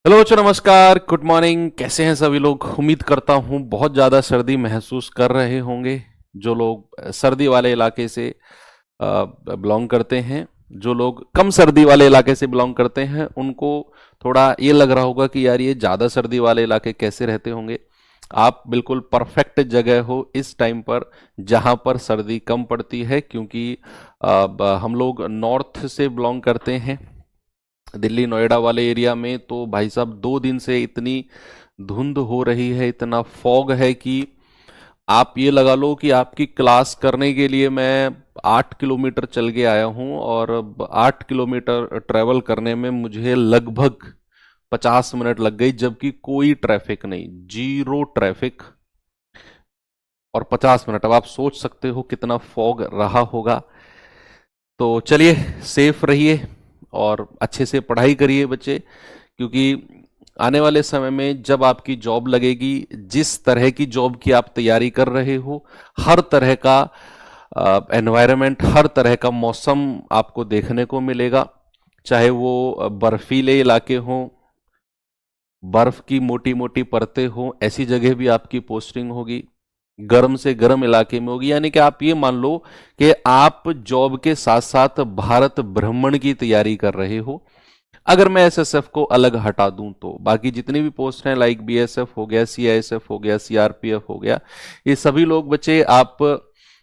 Hello बच्चों, नमस्कार, good morning. कैसे हैं सभी लोग? उम्मीद करता हूं बहुत ज़्यादा सर्दी महसूस कर रहे होंगे। जो लोग सर्दी वाले इलाके से बिलोंग करते हैं, जो लोग कम सर्दी वाले इलाके से बिलोंग करते हैं, उनको थोड़ा ये लग रहा होगा कि यार ये ज़्यादा सर्दी वाले इलाके कैसे रहते होंगे। आप बिल्कुल परफेक्ट जगह हो इस टाइम पर, जहां पर सर्दी कम पड़ती है, क्योंकि हम लोग नॉर्थ से बिलोंग करते हैं। दिल्ली नोएडा वाले एरिया में तो भाई साहब 2 दिन से इतनी धुंध हो रही है, इतना फॉग है कि आप ये लगा लो कि आपकी क्लास करने के लिए मैं 8 किलोमीटर चल के आया हूं, और 8 किलोमीटर ट्रेवल करने में मुझे लगभग 50 मिनट लग गई, जबकि कोई ट्रैफिक नहीं, जीरो ट्रैफिक, और 50 मिनट। अब आप सोच सकते हो कितना फॉग रहा होगा। तो चलिए, सेफ रहिए और अच्छे से पढ़ाई करिए बच्चे, क्योंकि आने वाले समय में जब आपकी जॉब लगेगी, जिस तरह की जॉब की आप तैयारी कर रहे हो, हर तरह का एनवायरनमेंट, हर तरह का मौसम आपको देखने को मिलेगा। चाहे वो बर्फीले इलाके हों, बर्फ की मोटी मोटी परतें हों, ऐसी जगह भी आपकी पोस्टिंग होगी। गर्म से गर्म इलाके में होगी, यानी कि आप ये मान लो कि आप जॉब के साथ साथ भारत भ्रमण की तैयारी कर रहे हो। अगर मैं एसएसएफ को अलग हटा दूं तो बाकी जितनी भी पोस्ट हैं, लाइक बीएसएफ हो गया, सीआईएसएफ हो गया, सीआरपीएफ हो गया, ये सभी लोग बच्चे आप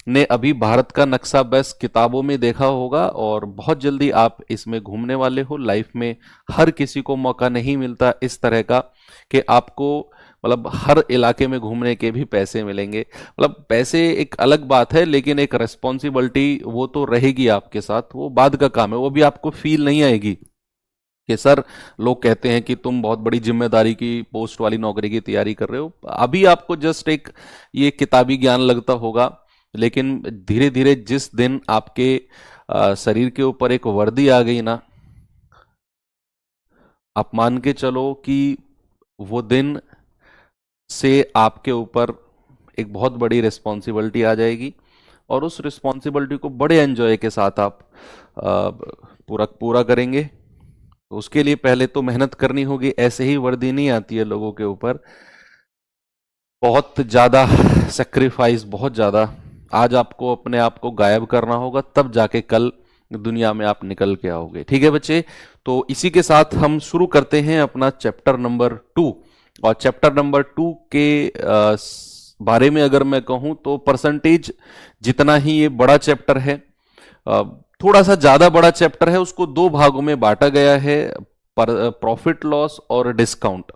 ने अभी भारत का नक्शा बस किताबों में देखा होगा, और बहुत जल्दी आप इसमें घूमने वाले हो। लाइफ में हर किसी को मौका नहीं मिलता इस तरह का कि आपको मतलब हर इलाके में घूमने के भी पैसे मिलेंगे। मतलब पैसे एक अलग बात है, लेकिन एक रेस्पॉन्सिबिलिटी वो तो रहेगी आपके साथ, वो बाद का काम है, वो भी आपको फील नहीं आएगी कि सर, लोग कहते हैं कि तुम बहुत बड़ी जिम्मेदारी की पोस्ट वाली नौकरी की तैयारी कर रहे हो। अभी आपको जस्ट एक ये किताबी ज्ञान लगता होगा, लेकिन धीरे धीरे जिस दिन आपके शरीर के ऊपर एक वर्दी आ गई ना, आप मान के चलो कि वो दिन से आपके ऊपर एक बहुत बड़ी रिस्पॉन्सिबिलिटी आ जाएगी, और उस रिस्पॉन्सिबिलिटी को बड़े एंजॉय के साथ आप पूरा पूरा करेंगे। तो उसके लिए पहले तो मेहनत करनी होगी, ऐसे ही वर्दी नहीं आती है लोगों के ऊपर। बहुत ज़्यादा सेक्रीफाइस, बहुत ज़्यादा आज आपको अपने आप को गायब करना होगा, तब जाके कल दुनिया में आप निकल के आओगे। ठीक है बच्चे? तो इसी के साथ हम शुरू करते हैं अपना चैप्टर नंबर 2। और चैप्टर नंबर 2 के बारे में अगर मैं कहूं तो परसेंटेज जितना ही ये बड़ा चैप्टर है, अ, थोड़ा सा ज्यादा बड़ा चैप्टर है, उसको 2 भागों में बांटा गया है, प्रॉफिट लॉस और डिस्काउंट।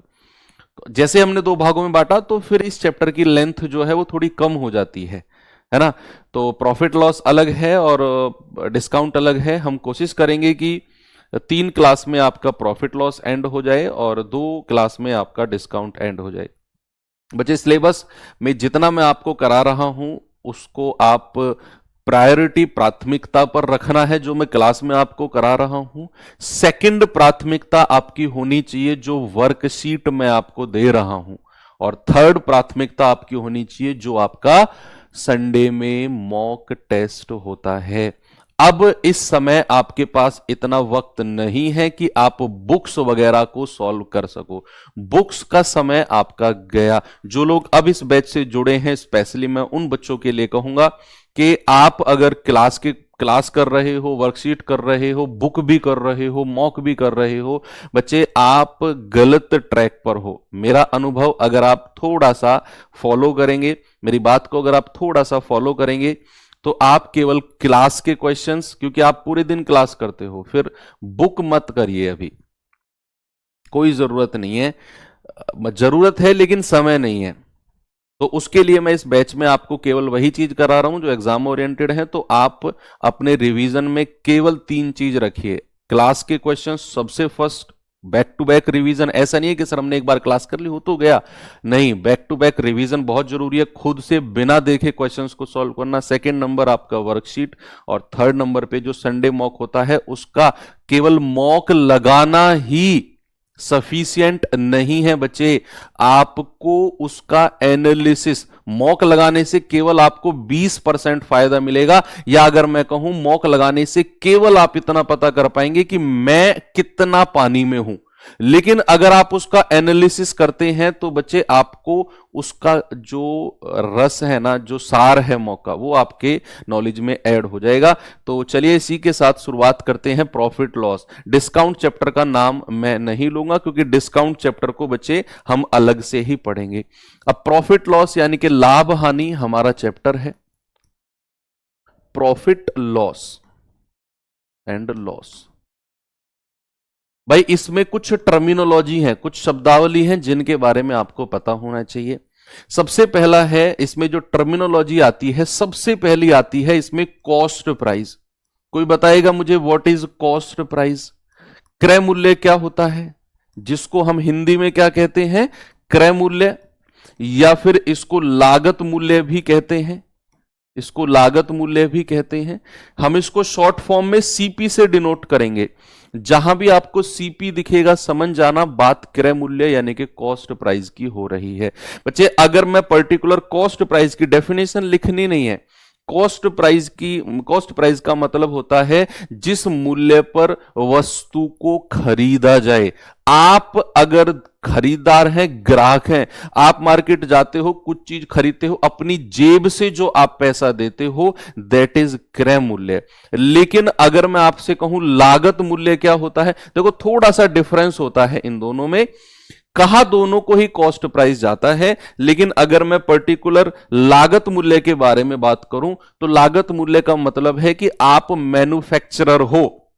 जैसे हमने 2 भागों में बांटा, तो फिर इस चैप्टर की लेंथ जो है वो थोड़ी कम हो जाती है ना? तो प्रॉफिट लॉस अलग है और डिस्काउंट अलग है। हम कोशिश करेंगे कि 3 क्लास में आपका प्रॉफिट लॉस एंड हो जाए और 2 क्लास में आपका डिस्काउंट एंड हो जाए। बच्चे, सिलेबस में जितना मैं आपको करा रहा हूं, उसको आप प्रायोरिटी, प्राथमिकता पर रखना है। जो मैं क्लास में आपको करा रहा हूं, सेकंड प्राथमिकता आपकी होनी चाहिए जो वर्कशीट मैं आपको दे रहा हूं, और थर्ड प्राथमिकता आपकी होनी चाहिए जो आपका संडे में मॉक टेस्ट होता है। अब इस समय आपके पास इतना वक्त नहीं है कि आप बुक्स वगैरह को सॉल्व कर सको। बुक्स का समय आपका गया। जो लोग अब इस बैच से जुड़े हैं, स्पेशली मैं उन बच्चों के लिए कहूंगा कि आप अगर क्लास कर रहे हो, वर्कशीट कर रहे हो, बुक भी कर रहे हो, मॉक भी कर रहे हो, बच्चे आप गलत ट्रैक पर हो। मेरा अनुभव अगर आप थोड़ा सा फॉलो करेंगे, मेरी बात को अगर आप थोड़ा सा फॉलो करेंगे, तो आप केवल क्लास के क्वेश्चंस, क्योंकि आप पूरे दिन क्लास करते हो, फिर बुक मत करिए, अभी कोई जरूरत नहीं है। जरूरत है लेकिन समय नहीं है। तो उसके लिए मैं इस बैच में आपको केवल वही चीज करा रहा हूं जो एग्जाम ओरिएंटेड है। तो आप अपने रिवीजन में केवल 3 चीज रखिए। क्लास के क्वेश्चन सबसे first, back to back revision. ऐसा नहीं है कि सर हमने एक बार क्लास कर ली हो तो गया, नहीं, बैक टू बैक रिवीजन बहुत जरूरी है। खुद से बिना देखे क्वेश्चंस को सॉल्व करना। सेकंड नंबर आपका वर्कशीट, और थर्ड नंबर पे जो संडे मॉक होता है उसका केवल मॉक लगाना ही सफिशिएंट नहीं है बच्चे। आपको उसका एनालिसिस, मॉक लगाने से केवल आपको 20% फायदा मिलेगा, या अगर मैं कहूं मॉक लगाने से केवल आप इतना पता कर पाएंगे कि मैं कितना पानी में हूं। लेकिन अगर आप उसका एनालिसिस करते हैं तो बच्चे आपको उसका जो रस है ना, जो सार है मौका, वो आपके नॉलेज में ऐड हो जाएगा। तो चलिए इसी के साथ शुरुआत करते हैं प्रॉफिट लॉस। डिस्काउंट चैप्टर का नाम मैं नहीं लूंगा क्योंकि डिस्काउंट चैप्टर को बच्चे हम अलग से ही पढ़ेंगे। अब प्रॉफिट लॉस यानी कि लाभ हानि हमारा चैप्टर है, प्रॉफिट लॉस एंड लॉस। भाई इसमें कुछ टर्मिनोलॉजी है, कुछ शब्दावली है जिनके बारे में आपको पता होना चाहिए। सबसे पहला है इसमें जो टर्मिनोलॉजी आती है, सबसे पहली आती है इसमें कॉस्ट प्राइस। कोई बताएगा मुझे व्हाट इज कॉस्ट प्राइस? क्रय मूल्य क्या होता है, जिसको हम हिंदी में क्या कहते हैं, क्रय मूल्य, या फिर इसको लागत मूल्य भी कहते हैं, इसको लागत मूल्य भी कहते हैं। हम इसको शॉर्ट फॉर्म में सीपी से डिनोट करेंगे। जहां भी आपको सीपी दिखेगा समझ जाना बात क्रय मूल्य यानी कि कॉस्ट प्राइस की हो रही है। बच्चे अगर मैं पर्टिकुलर कॉस्ट प्राइस की डेफिनेशन लिखनी नहीं है, कॉस्ट प्राइस का मतलब होता है जिस मूल्य पर वस्तु को खरीदा जाए। आप अगर खरीदार हैं, ग्राहक हैं, आप मार्केट जाते हो, कुछ चीज खरीदते हो, अपनी जेब से जो आप पैसा देते हो दैट इज क्रय मूल्य। लेकिन अगर मैं आपसे कहूं लागत मूल्य क्या होता है, देखो थोड़ा सा डिफरेंस होता है इन दोनों में। कहा दोनों को ही कॉस्ट प्राइस जाता है, लेकिन अगर मैं पर्टिकुलर लागत मूल्य के बारे में बात करूं तो लागत मूल्य का मतलब है कि आप मैन्युफैक्चरर हो,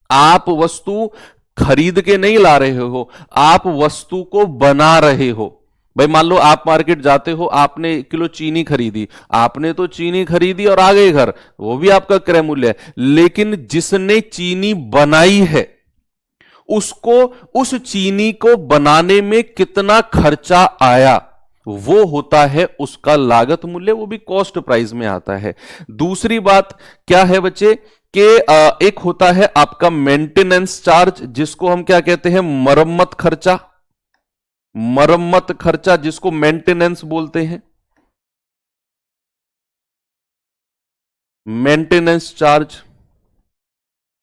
आप वस्तु खरीद के नहीं ला रहे हो, आप वस्तु को बना रहे हो। भाई मान लो आप मार्केट जाते हो, आपने 1 किलो चीनी खरीदी, आपने तो चीनी खरीदी और आ गए घर, वो भी आपका क्रय मूल्य है। लेकिन जिसने चीनी बनाई है उसको, उस चीनी को बनाने में कितना खर्चा आया, वो होता है उसका लागत मूल्य, वो भी कॉस्ट प्राइस में आता है। दूसरी बात क्या है बच्चे कि एक होता है आपका मेंटेनेंस चार्ज, जिसको हम क्या कहते हैं, मरम्मत खर्चा, मरम्मत खर्चा जिसको मेंटेनेंस बोलते हैं, मेंटेनेंस चार्ज।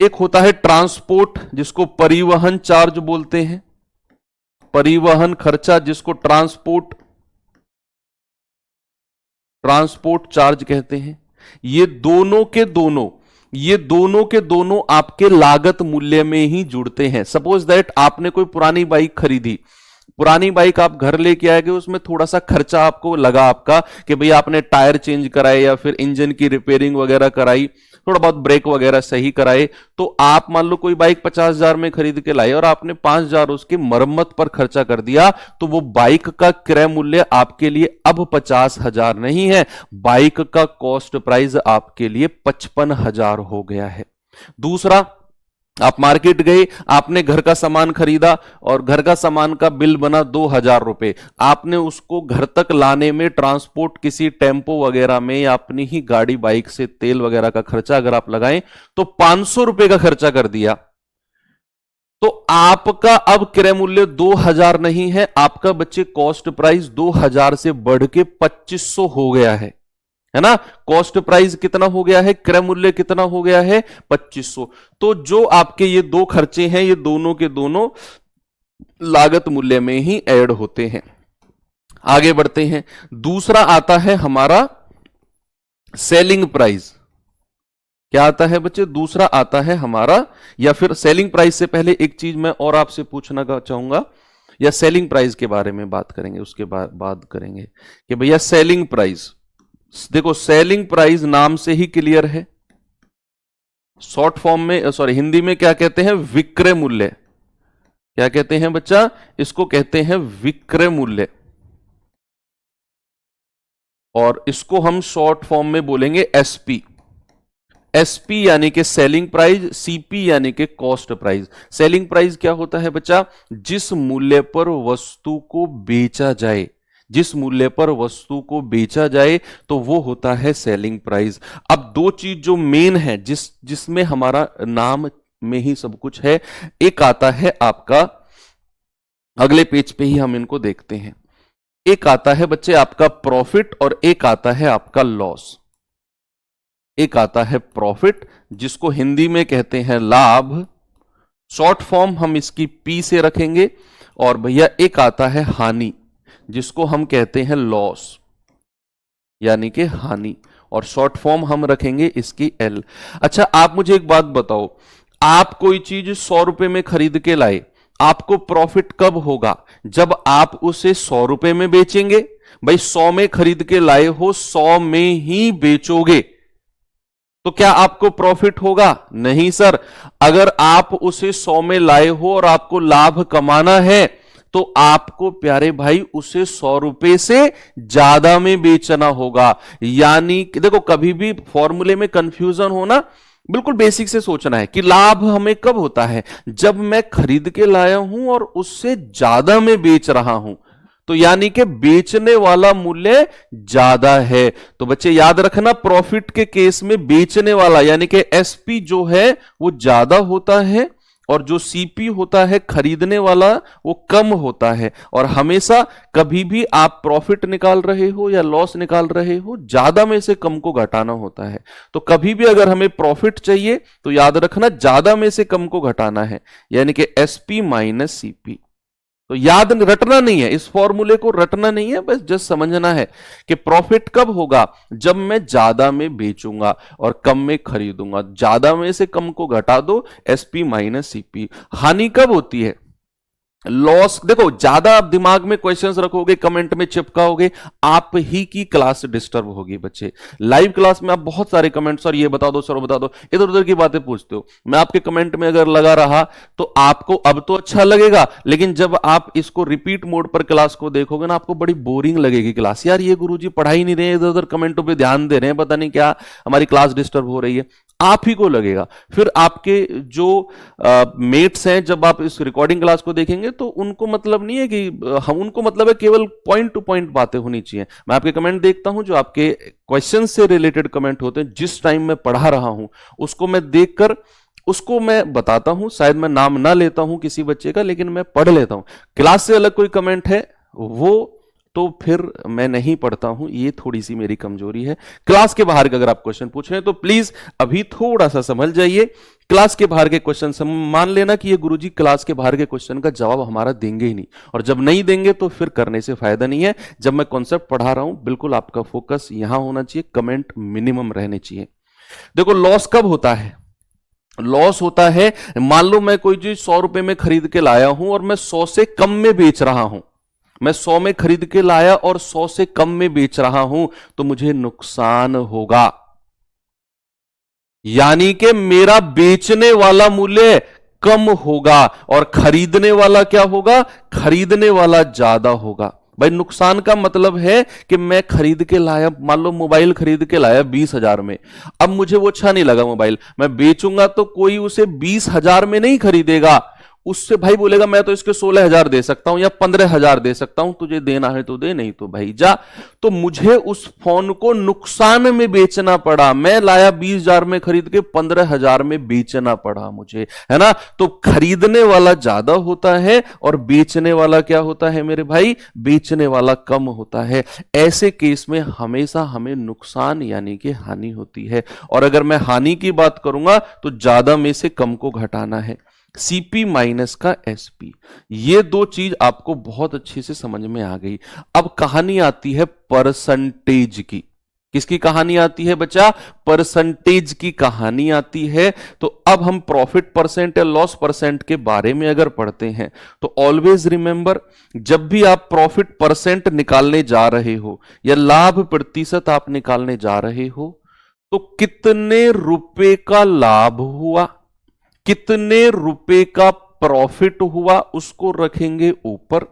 एक होता है ट्रांसपोर्ट जिसको परिवहन चार्ज बोलते हैं, परिवहन खर्चा जिसको ट्रांसपोर्ट चार्ज कहते हैं। ये दोनों के दोनों आपके लागत मूल्य में ही जुड़ते हैं। सपोज दैट आपने कोई पुरानी बाइक खरीदी, पुरानी बाइक आप घर लेके आए, उसमें थोड़ा सा खर्चा आपको लगा आपका कि भाई आपने टायर चेंज कराए या फिर इंजन की रिपेयरिंग वगैरह कराई, थोड़ा बहुत ब्रेक वगैरह सही कराए, तो आप मान लो कोई बाइक 50,000 में खरीद के लाए और आपने 5,000 उसकी मरम्मत पर खर्चा कर दिया, तो वो बाइक का क्रय मूल्य आपके लिए अब 50,000 नहीं है, बाइक का कॉस्ट प्राइस आपके लिए 55,000 हो गया है। दूसरा, आप मार्केट गए, आपने घर का सामान खरीदा और घर का सामान का बिल बना 2,000 रुपए, आपने उसको घर तक लाने में ट्रांसपोर्ट किसी टेम्पो वगैरह में या अपनी ही गाड़ी बाइक से तेल वगैरह का खर्चा अगर आप लगाएं तो 500 रुपए का खर्चा कर दिया, तो आपका अब क्रय मूल्य 2,000 नहीं है, आपका बच्चे कॉस्ट प्राइस 2,000 से बढ़ के 2,500 हो गया है ना। कॉस्ट प्राइस कितना हो गया है, क्रय मूल्य कितना हो गया है, 2,500। तो जो आपके ये दो खर्चे हैं ये दोनों के दोनों लागत मूल्य में ही ऐड होते हैं। आगे बढ़ते हैं, दूसरा आता है हमारा सेलिंग प्राइस। क्या आता है बच्चे, दूसरा आता है हमारा, या फिर सेलिंग प्राइस से पहले एक चीज मैं और आपसे पूछना चाहूंगा, या सेलिंग प्राइस के बारे में बात करेंगे, उसके बाद करेंगे कि भैया सेलिंग प्राइस। देखो सेलिंग प्राइस नाम से ही क्लियर है, शॉर्ट फॉर्म में हिंदी में क्या कहते हैं, विक्रय मूल्य। क्या कहते हैं बच्चा, इसको कहते हैं विक्रय मूल्य, और इसको हम शॉर्ट फॉर्म में बोलेंगे एसपी। एसपी यानी कि सेलिंग प्राइस, सीपी यानी कि कॉस्ट प्राइस। सेलिंग प्राइस क्या होता है बच्चा, जिस मूल्य पर वस्तु को बेचा जाए, जिस मूल्य पर वस्तु को बेचा जाए तो वो होता है सेलिंग प्राइस। अब दो चीज जो मेन है, जिसमें हमारा नाम में ही सब कुछ है, एक आता है आपका, अगले पेज पे ही हम इनको देखते हैं, एक आता है बच्चे आपका प्रॉफिट और एक आता है आपका लॉस। एक आता है प्रॉफिट जिसको हिंदी में कहते हैं लाभ, शॉर्ट फॉर्म हम इसकी पी से रखेंगे। और भैया एक आता है हानि, जिसको हम कहते हैं लॉस, यानी कि हानि, और शॉर्ट फॉर्म हम रखेंगे इसकी एल। अच्छा आप मुझे एक बात बताओ, आप कोई चीज 100 रुपए में खरीद के लाए, आपको प्रॉफिट कब होगा? जब आप उसे 100 रुपए में बेचेंगे। भाई 100 में खरीद के लाए हो, 100 में ही बेचोगे, तो क्या आपको प्रॉफिट होगा? नहीं सर। अगर आप उसे 100 में लाए हो और आपको लाभ कमाना है, तो आपको प्यारे भाई उसे 100 रुपए से ज्यादा में बेचना होगा। यानी कि देखो, कभी भी फॉर्मूले में कंफ्यूजन होना, बिल्कुल बेसिक से सोचना है कि लाभ हमें कब होता है? जब मैं खरीद के लाया हूं और उससे ज्यादा में बेच रहा हूं, तो यानी कि बेचने वाला मूल्य ज्यादा है। तो बच्चे याद रखना, प्रॉफिट के केस में बेचने वाला यानी कि एसपी जो है वो ज्यादा होता है, और जो सीपी होता है खरीदने वाला वो कम होता है। और हमेशा कभी भी आप प्रॉफिट निकाल रहे हो या लॉस निकाल रहे हो, ज्यादा में से कम को घटाना होता है। तो कभी भी अगर हमें प्रॉफिट चाहिए तो याद रखना ज्यादा में से कम को घटाना है, यानी कि एसपी माइनस सीपी। तो याद रटना नहीं है, इस फॉर्मूले को रटना नहीं है, बस जस्ट समझना है कि प्रॉफिट कब होगा? जब मैं ज्यादा में बेचूंगा और कम में खरीदूंगा। ज्यादा में से कम को घटा दो, एसपी माइनस सीपी। हानि कब होती है? लॉस। देखो, ज्यादा आप दिमाग में क्वेश्चंस रखोगे, कमेंट में चिपकाओगे, आप ही की क्लास डिस्टर्ब होगी बच्चे। लाइव क्लास में आप बहुत सारे कमेंट्स, सर ये बता दो, सर बता दो, इधर उधर की बातें पूछते हो। मैं आपके कमेंट में अगर लगा रहा तो आपको अब तो अच्छा लगेगा, लेकिन जब आप इसको रिपीट मोड पर क्लास को देखोगे ना, आपको बड़ी बोरिंग लगेगी क्लास। यार ये गुरुजी पढ़ा ही नहीं रहे, इधर उधर कमेंटों पे ध्यान दे रहे हैं, पता नहीं क्या हमारी क्लास डिस्टर्ब हो रही है, आप ही को लगेगा। फिर आपके जो मेट्स हैं, जब आप इस रिकॉर्डिंग क्लास को देखेंगे तो उनको मतलब नहीं है कि हम, उनको मतलब है केवल पॉइंट टू पॉइंट बातें होनी चाहिए। मैं आपके कमेंट देखता हूं, जो आपके क्वेश्चन से रिलेटेड कमेंट होते हैं, जिस टाइम मैं पढ़ा रहा हूं उसको मैं देखकर उसको मैं बताता हूं। शायद मैं नाम ना लेता हूं किसी बच्चे का, लेकिन मैं पढ़ लेता हूं। क्लास से अलग कोई कमेंट है वो तो फिर मैं नहीं पढ़ता हूं, ये थोड़ी सी मेरी कमजोरी है। क्लास के बाहर का अगर आप क्वेश्चन पूछ रहे हैं तो प्लीज अभी थोड़ा सा समझ जाइए। क्लास के बाहर के क्वेश्चन मान लेना कि ये गुरुजी क्लास के बाहर के क्वेश्चन का जवाब हमारा देंगे ही नहीं, और जब नहीं देंगे तो फिर करने से फायदा नहीं है। जब मैं कॉन्सेप्ट पढ़ा रहा हूं, बिल्कुल आपका फोकस यहां होना चाहिए, कमेंट मिनिमम रहने चाहिए। देखो, लॉस कब होता है? लॉस होता है, मान लो मैं कोई चीज 100 रुपए में खरीद के लाया हूं और मैं 100 से कम में बेच रहा हूं। मैं 100 में खरीद के लाया और 100 से कम में बेच रहा हूं, तो मुझे नुकसान होगा। यानी कि मेरा बेचने वाला मूल्य कम होगा और खरीदने वाला क्या होगा? खरीदने वाला ज्यादा होगा। भाई नुकसान का मतलब है कि मैं खरीद के लाया, मान लो मोबाइल खरीद के लाया 20,000 में, अब मुझे वो अच्छा नहीं लगा मोबाइल, मैं बेचूंगा तो कोई उसे 20,000 में नहीं खरीदेगा, उससे भाई बोलेगा मैं तो इसके 16,000 दे सकता हूं या 15,000 दे सकता हूं, तुझे देना है तो दे, नहीं तो भाई जा। तो मुझे उस फोन को नुकसान में बेचना पड़ा, मैं लाया 20,000 में खरीद के 15,000 में बेचना पड़ा मुझे, है ना। तो खरीदने वाला ज्यादा होता है और बेचने वाला क्या होता है मेरे भाई? बेचने वाला कम होता है। ऐसे केस में हमेशा हमें नुकसान यानी कि हानि होती है। और अगर मैं हानि की बात करूंगा तो ज्यादा में से कम को घटाना है, सीपी माइनस का एसपी। ये दो चीज आपको बहुत अच्छी से समझ में आ गई। अब कहानी आती है परसेंटेज की। किसकी कहानी आती है बच्चा? परसेंटेज की कहानी आती है। तो अब हम प्रॉफिट परसेंट या लॉस परसेंट के बारे में अगर पढ़ते हैं तो ऑलवेज रिमेंबर, जब भी आप प्रॉफिट परसेंट निकालने जा रहे हो या लाभ प्रतिशत आप निकालने जा रहे हो, तो कितने रुपए का लाभ हुआ, कितने रुपए का प्रॉफिट हुआ, उसको रखेंगे ऊपर,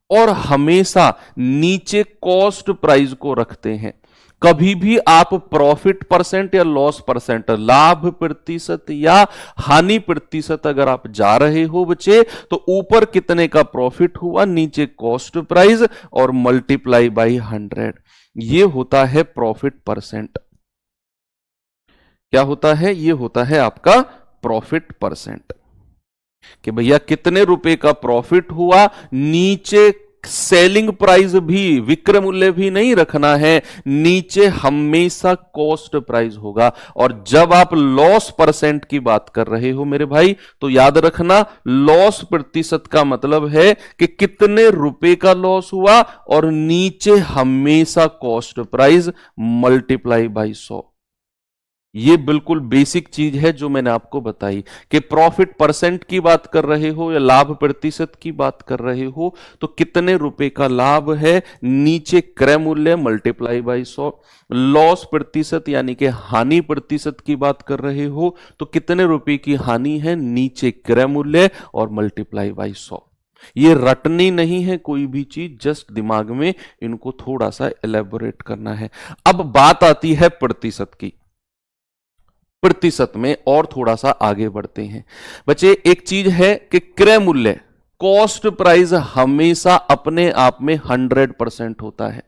और हमेशा नीचे कॉस्ट प्राइस को रखते हैं। कभी भी आप प्रॉफिट परसेंट या लॉस परसेंट, लाभ प्रतिशत या हानि प्रतिशत अगर आप जा रहे हो बच्चे, तो ऊपर कितने का प्रॉफिट हुआ, नीचे कॉस्ट प्राइस और मल्टीप्लाई बाई 100। ये होता है प्रॉफिट परसेंट। क्या होता है? ये होता है आपका प्रॉफिट परसेंट, कि भैया कितने रुपए का प्रॉफिट हुआ, नीचे सेलिंग प्राइस भी, विक्रय मूल्य भी नहीं रखना है, नीचे हमेशा कॉस्ट प्राइस होगा। और जब आप लॉस परसेंट की बात कर रहे हो मेरे भाई, तो याद रखना लॉस प्रतिशत का मतलब है कि कितने रुपए का लॉस हुआ, और नीचे हमेशा कॉस्ट प्राइस मल्टीप्लाई बाई 100। ये बिल्कुल बेसिक चीज है जो मैंने आपको बताई कि प्रॉफिट परसेंट की बात कर रहे हो या लाभ प्रतिशत की बात कर रहे हो, तो कितने रुपए का लाभ है, नीचे क्रय मूल्य मल्टीप्लाई बाई 100। लॉस प्रतिशत यानी कि हानि प्रतिशत की बात कर रहे हो, तो कितने रुपए की हानि है, नीचे क्रय मूल्य और मल्टीप्लाई बाई 100। ये रटनी नहीं है कोई भी चीज, जस्ट दिमाग में इनको थोड़ा सा एलेबोरेट करना है। अब बात आती है प्रतिशत की। प्रतिशत में और थोड़ा सा आगे बढ़ते हैं बच्चे। एक चीज है कि क्रय मूल्य, कॉस्ट प्राइस हमेशा अपने आप में 100% होता है।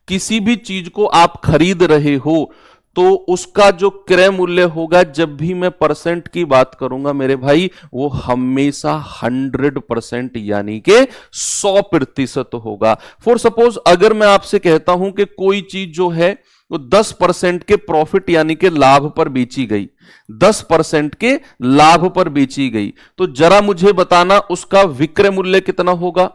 किसी भी चीज को आप खरीद रहे हो तो उसका जो क्रय मूल्य होगा, जब भी मैं परसेंट की बात करूंगा मेरे भाई, वो हमेशा 100% यानी कि 100% होगा। फॉर सपोज अगर मैं आपसे कहता हूं कि कोई चीज जो है वो 10% के प्रॉफिट यानी कि लाभ पर बेची गई, 10% के लाभ पर बेची गई, तो जरा मुझे बताना उसका विक्रय मूल्य कितना होगा,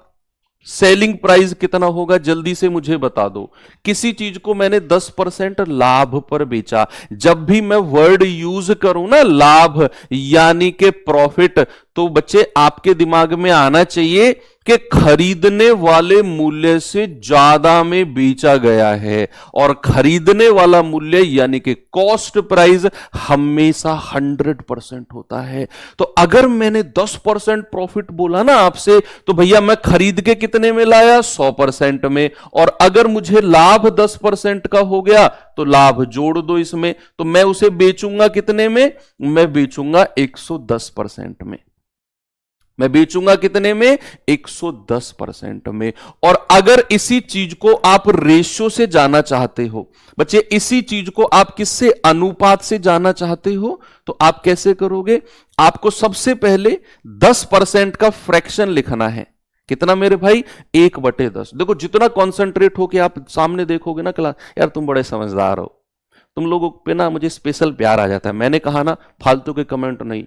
सेलिंग प्राइस कितना होगा, जल्दी से मुझे बता दो। किसी चीज को मैंने 10% लाभ पर बेचा, जब भी मैं वर्ड यूज करूं ना लाभ यानी के प्रॉफिट, तो बच्चे आपके दिमाग में आना चाहिए कि खरीदने वाले मूल्य से ज्यादा में बेचा गया है, और खरीदने वाला मूल्य यानी कि कॉस्ट प्राइस हमेशा 100% होता है। तो अगर मैंने 10% प्रॉफिट बोला ना आपसे, तो भैया मैं खरीद के कितने में लाया, 100% में, और अगर मुझे लाभ 10% का हो गया तो लाभ जोड़ दो इसमें, तो मैं उसे बेचूंगा कितने में, मैं बेचूंगा 110% में। मैं बेचूंगा कितने में, 110% में। और अगर इसी चीज को आप रेशियो से जाना चाहते हो बच्चे, इसी चीज को आप किससे, अनुपात से जाना चाहते हो, तो आप कैसे करोगे, आपको सबसे पहले 10% का फ्रैक्शन लिखना है। कितना मेरे भाई, 1/10। देखो जितना कॉन्सेंट्रेट होके आप सामने देखोगे ना क्लास, यार तुम बड़े समझदार हो, तुम लोगों पे ना मुझे स्पेशल प्यार आ जाता है। मैंने कहा ना फालतू के कमेंट नहीं,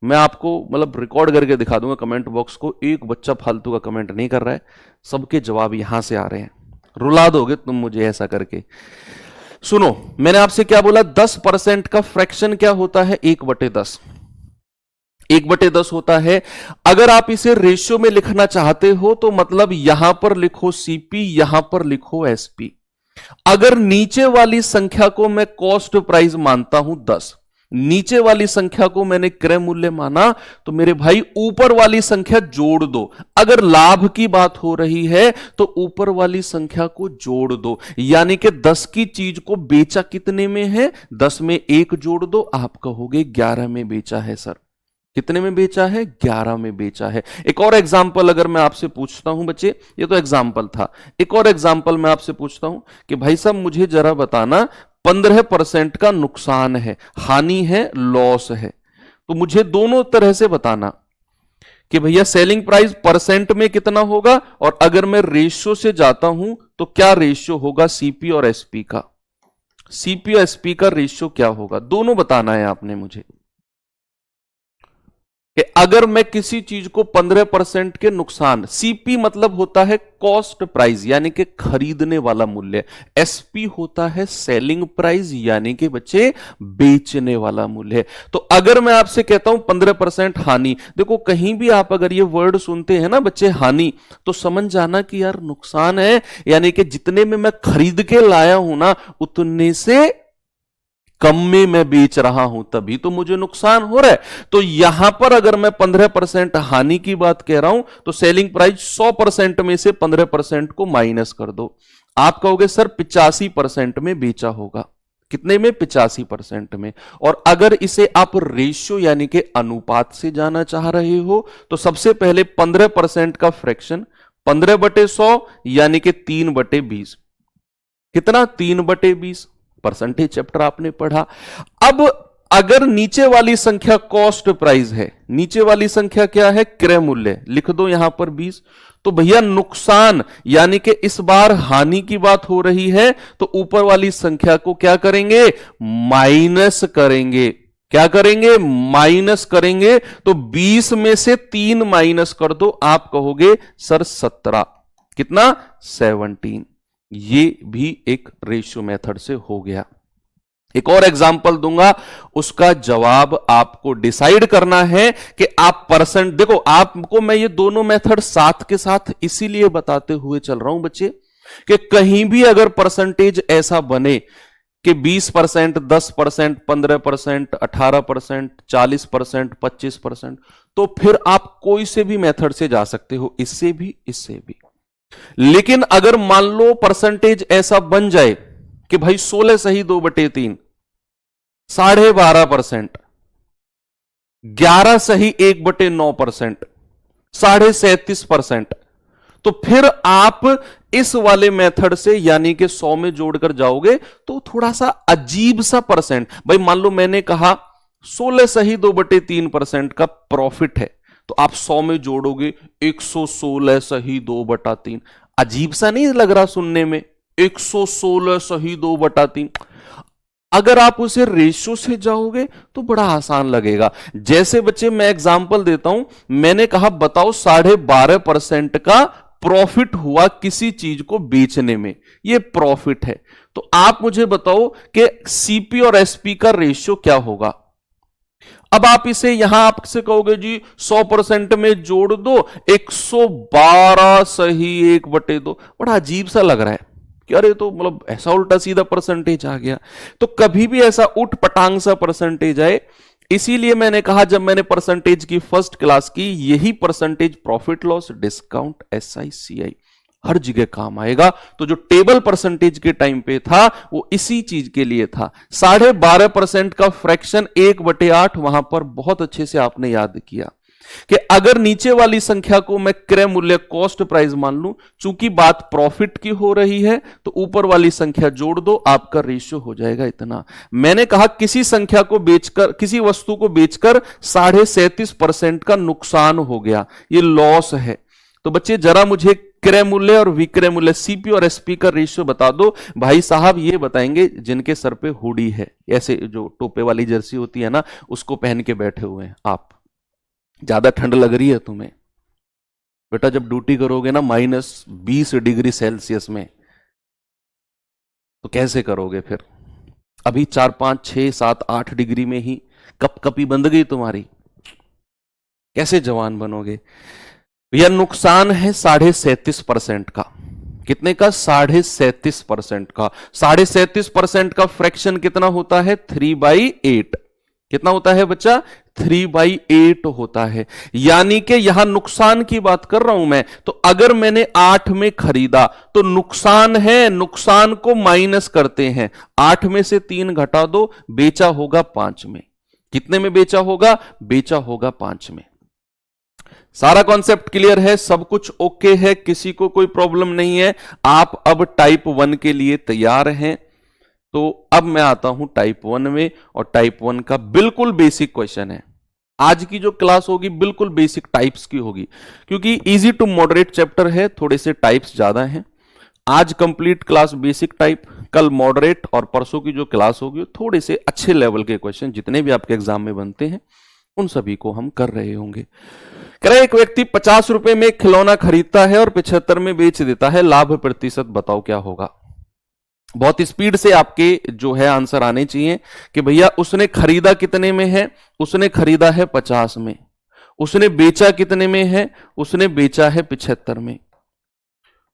मैं आपको मतलब रिकॉर्ड करके दिखा दूंगा कमेंट बॉक्स को, एक बच्चा फालतू का कमेंट नहीं कर रहा है, सबके जवाब यहां से आ रहे हैं। रुला दोगे तुम मुझे ऐसा करके। सुनो मैंने आपसे क्या बोला, 10% का फ्रैक्शन क्या होता है, 1/10। 1/10 होता है। अगर आप इसे रेशियो में लिखना चाहते हो तो मतलब यहां पर लिखो सीपी, यहां पर लिखो एसपी। अगर नीचे वाली संख्या को मैं कॉस्ट प्राइस मानता हूं 10, नीचे वाली संख्या को मैंने क्रय मूल्य माना, तो मेरे भाई ऊपर वाली संख्या जोड़ दो। अगर लाभ की बात हो रही है तो ऊपर वाली संख्या को जोड़ दो, यानी कि 10 की चीज को बेचा कितने में है, 10 में 1 जोड़ दो, आप कहोगे 11 में बेचा है सर। कितने में बेचा है, 11 में बेचा है। एक और एग्जाम्पल अगर मैं आपसे पूछता हूं बच्चे, ये तो एग्जाम्पल था, एक और एग्जाम्पल मैं आपसे पूछता हूं कि भाई साहब मुझे जरा बताना, 15% का नुकसान है, हानि है, लॉस है, तो मुझे दोनों तरह से बताना कि भैया सेलिंग प्राइस परसेंट में कितना होगा, और अगर मैं रेशियो से जाता हूं तो क्या रेशियो होगा सीपी और एसपी का, सीपी और एसपी का रेशियो क्या होगा, दोनों बताना है आपने मुझे। कि अगर मैं किसी चीज को 15% के नुकसान, सीपी मतलब होता है कॉस्ट प्राइस यानी कि खरीदने वाला मूल्य, एसपी होता है सेलिंग प्राइस यानी कि बच्चे बेचने वाला मूल्य। तो अगर मैं आपसे कहता हूं 15% हानि, देखो कहीं भी आप अगर ये वर्ड सुनते हैं ना बच्चे हानि, तो समझ जाना कि यार नुकसान है, यानी कि जितने में मैं खरीद के लाया हूं ना उतने से कम में मैं बेच रहा हूं, तभी तो मुझे नुकसान हो रहा है। तो यहां पर अगर मैं 15% हानि की बात कह रहा हूं तो सेलिंग प्राइस 100% में से 15% को माइनस कर दो, आप कहोगे सर 85% में बेचा होगा। कितने में, 85% में। और अगर इसे आप रेशियो यानी कि अनुपात से जाना चाह रहे हो तो सबसे पहले 15% का फ्रैक्शन 15/100 यानी कि 3/20। कितना, 3/20। परसेंटेज चैप्टर आपने पढ़ा। अब अगर नीचे वाली संख्या कॉस्ट प्राइस है, नीचे वाली संख्या क्या है, क्रय मूल्य, लिख दो यहां पर 20, तो भैया नुकसान यानी कि इस बार हानि की बात हो रही है, तो ऊपर वाली संख्या को क्या करेंगे, माइनस करेंगे। क्या करेंगे, माइनस करेंगे। तो 20 में से 3 माइनस कर दो, आप कहोगे सर 17, कितना, 17। ये भी एक रेशियो मेथड से हो गया। एक और एग्जांपल दूंगा, उसका जवाब आपको डिसाइड करना है कि आप परसेंट, देखो आपको मैं ये दोनों मेथड साथ के साथ इसीलिए बताते हुए चल रहा हूं बच्चे, कि कहीं भी अगर परसेंटेज ऐसा बने कि 20%, 10%, 15%, 18%, 40%, 25%, तो फिर आप कोई से भी मेथड से जा सकते हो, इससे भी, इससे भी। लेकिन अगर मान लो परसेंटेज ऐसा बन जाए कि भाई 16 सही 2/3, 12.5%, 11 सही 1/9%, 37.5%, तो फिर आप इस वाले मेथड से यानी कि 100 में जोड़कर जाओगे तो थोड़ा सा अजीब सा परसेंट, भाई मान लो मैंने कहा 16 सही 2/3% का प्रॉफिट है, तो आप 100 में जोड़ोगे 116 सही 2/3, अजीब सा नहीं लग रहा सुनने में, 116 सही 2/3। अगर आप उसे रेशियो से जाओगे तो बड़ा आसान लगेगा। जैसे बच्चे मैं एग्जांपल देता हूं, मैंने कहा बताओ 12.5% का प्रॉफिट हुआ किसी चीज को बेचने में, ये प्रॉफिट है, तो आप मुझे बताओ कि सीपी और एसपी का रेशियो क्या होगा। अब आप इसे यहां आपसे कहोगे जी 100% में जोड़ दो, 112 सही 1/2, बड़ा अजीब सा लग रहा है कि अरे तो मतलब ऐसा उल्टा सीधा परसेंटेज आ गया। तो कभी भी ऐसा उठ पटांग सा परसेंटेज आए, इसीलिए मैंने कहा जब मैंने परसेंटेज की फर्स्ट क्लास की, यही percentage profit loss, discount, SI, CI हर जगह काम आएगा। तो जो टेबल परसेंटेज के टाइम पे था वो इसी चीज के लिए था। 12.5% का फ्रैक्शन 1/8, वहां पर बहुत अच्छे से आपने याद किया कि अगर नीचे वाली संख्या को मैं क्रय मूल्य कॉस्ट प्राइस मान लूं, चूंकि बात प्रॉफिट की हो रही है, तो ऊपर वाली संख्या जोड़ दो, आपका रेशियो हो जाएगा इतना। मैंने कहा किसी संख्या को बेचकर, किसी वस्तु को बेचकर 37.5% का नुकसान हो गया, ये लॉस है। तो बच्चे जरा मुझे क्रय मूल्य और विक्रय मूल्य, सीपी और एसपी का रेशियो बता दो। भाई साहब ये बताएंगे जिनके सर पे हुडी है, ऐसे जो टोपे वाली जर्सी होती है ना, उसको पहन के बैठे हुए हैं आप, ज्यादा ठंड लग रही है तुम्हें, बेटा जब ड्यूटी करोगे ना -20 डिग्री सेल्सियस में, तो कैसे करोगे फिर। अभी 4, 5, 6, 7, 8 डिग्री में ही कपकपी बंद गई तुम्हारी, कैसे जवान बनोगे। यह नुकसान है 37.5% का, कितने का, 37.5% का। 37.5% का फ्रैक्शन कितना होता है, 3/8। कितना होता है बच्चा, 3/8 होता है। यानी कि यहां नुकसान की बात कर रहा हूं मैं, तो अगर मैंने 8 में खरीदा तो नुकसान है, नुकसान को माइनस करते हैं, 8 में से 3 घटा दो, बेचा होगा 5 में। कितने में बेचा होगा, बेचा होगा 5 में। सारा कॉन्सेप्ट क्लियर है, सब कुछ ओके है, किसी को कोई प्रॉब्लम नहीं है। आप अब टाइप 1 के लिए तैयार हैं। तो अब मैं आता हूं टाइप 1 में, और टाइप 1 का बिल्कुल बेसिक क्वेश्चन है। आज की जो क्लास होगी बिल्कुल बेसिक टाइप्स की होगी, क्योंकि इजी टू मॉडरेट चैप्टर है, थोड़े से टाइप्स ज्यादा हैं। आज कंप्लीट क्लास बेसिक टाइप, कल मॉडरेट, और परसों की जो क्लास होगी थोड़े से अच्छे लेवल के क्वेश्चन जितने भी आपके एग्जाम में बनते हैं उन सभी को हम कर रहे होंगे। कह रहे एक व्यक्ति 50 रुपए में खिलौना खरीदता है और 75 में बेच देता है, लाभ प्रतिशत बताओ क्या होगा। बहुत स्पीड से आपके जो है आंसर आने चाहिए कि भैया उसने खरीदा कितने में है, उसने खरीदा है 50 में, उसने बेचा कितने में है, उसने बेचा है 75 में।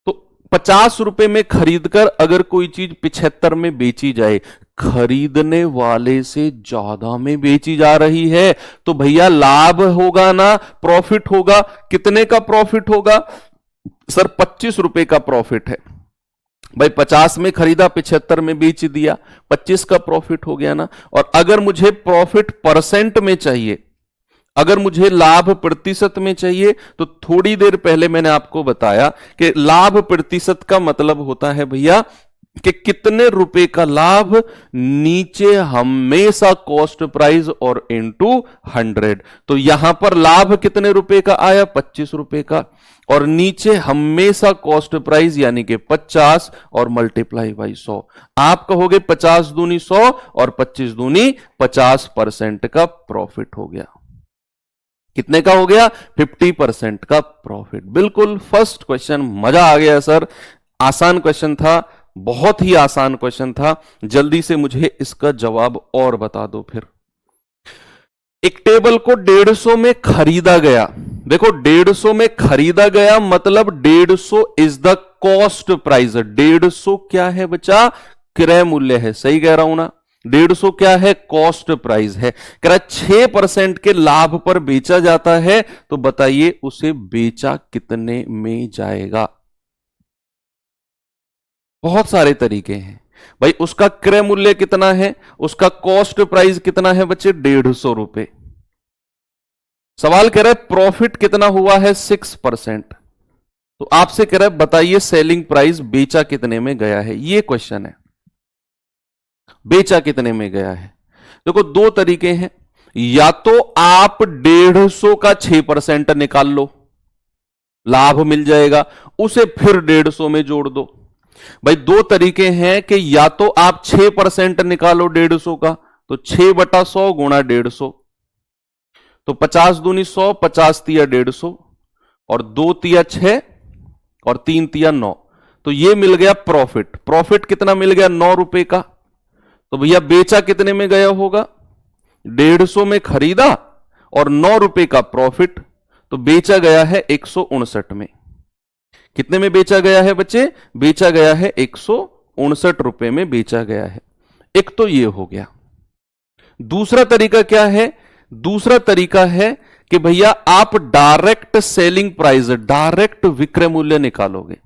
तो 50 रुपए में खरीदकर अगर कोई चीज 75 में बेची जाए, खरीदने वाले से ज्यादा में बेची जा रही है, तो भैया लाभ होगा ना, प्रॉफिट होगा। कितने का प्रॉफिट होगा सर, 25 रुपए का प्रॉफिट है। भाई 50 में खरीदा, 75 में बेच दिया, 25 का प्रॉफिट हो गया ना। और अगर मुझे प्रॉफिट परसेंट में चाहिए, अगर मुझे लाभ प्रतिशत में चाहिए, तो थोड़ी देर पहले मैंने आपको बताया कि लाभ प्रतिशत का मतलब होता है भैया कि कितने रुपए का लाभ, नीचे हमेशा कॉस्ट प्राइस और इनटू 100। तो यहां पर लाभ कितने रुपए का आया, 25 रुपए का, और नीचे हमेशा कॉस्ट प्राइस यानी कि 50 और मल्टीप्लाई बाई 100। आप कहोगे 50 दूनी 100 और 25 दूनी 50% का प्रॉफिट हो गया। कितने का हो गया, 50% का प्रॉफिट। बिल्कुल फर्स्ट क्वेश्चन, मजा आ गया सर, आसान क्वेश्चन था, बहुत ही आसान क्वेश्चन था। जल्दी से मुझे इसका जवाब और बता दो फिर। एक टेबल को 150 में खरीदा गया, देखो 150 में खरीदा गया मतलब 150 इज द कॉस्ट प्राइस। 150 क्या है बच्चा, क्रय मूल्य है, सही कह रहा हूं ना। 150 क्या है, कॉस्ट प्राइस है। कह रहा 6% के लाभ पर बेचा जाता है, तो बताइए उसे बेचा कितने में जाएगा। बहुत सारे तरीके हैं भाई। उसका क्रय मूल्य कितना है, उसका कॉस्ट प्राइस कितना है बच्चे, 150 रुपए। सवाल कह रहा है प्रॉफिट कितना हुआ है, 6%। तो आपसे कह रहा है बताइए सेलिंग प्राइस बेचा कितने में गया है, ये क्वेश्चन है। बेचा कितने में गया है, देखो दो तरीके हैं। या तो आप 150 का 6% निकाल लो, लाभ मिल जाएगा, उसे फिर 150 में जोड़ दो। भाई दो तरीके हैं कि या तो आप 6% निकालो 150 का, तो 6/100 गुणा 150, तो 50 दूनी 100, 50 तिया 150, और 2 तिया 6 और 3 तिया 9। तो ये मिल गया प्रॉफिट। प्रॉफिट कितना मिल गया, 9 रुपए का। तो भैया बेचा कितने में गया होगा, 150 में खरीदा और 9 रुपए का प्रॉफिट, तो बेचा गया है 159 में। कितने में बेचा गया है बच्चे, बेचा गया है 159 रुपए में बेचा गया है। एक तो ये हो गया। दूसरा तरीका क्या है, दूसरा तरीका है कि भैया आप डायरेक्ट सेलिंग प्राइस, डायरेक्ट विक्रय मूल्य निकालोगे।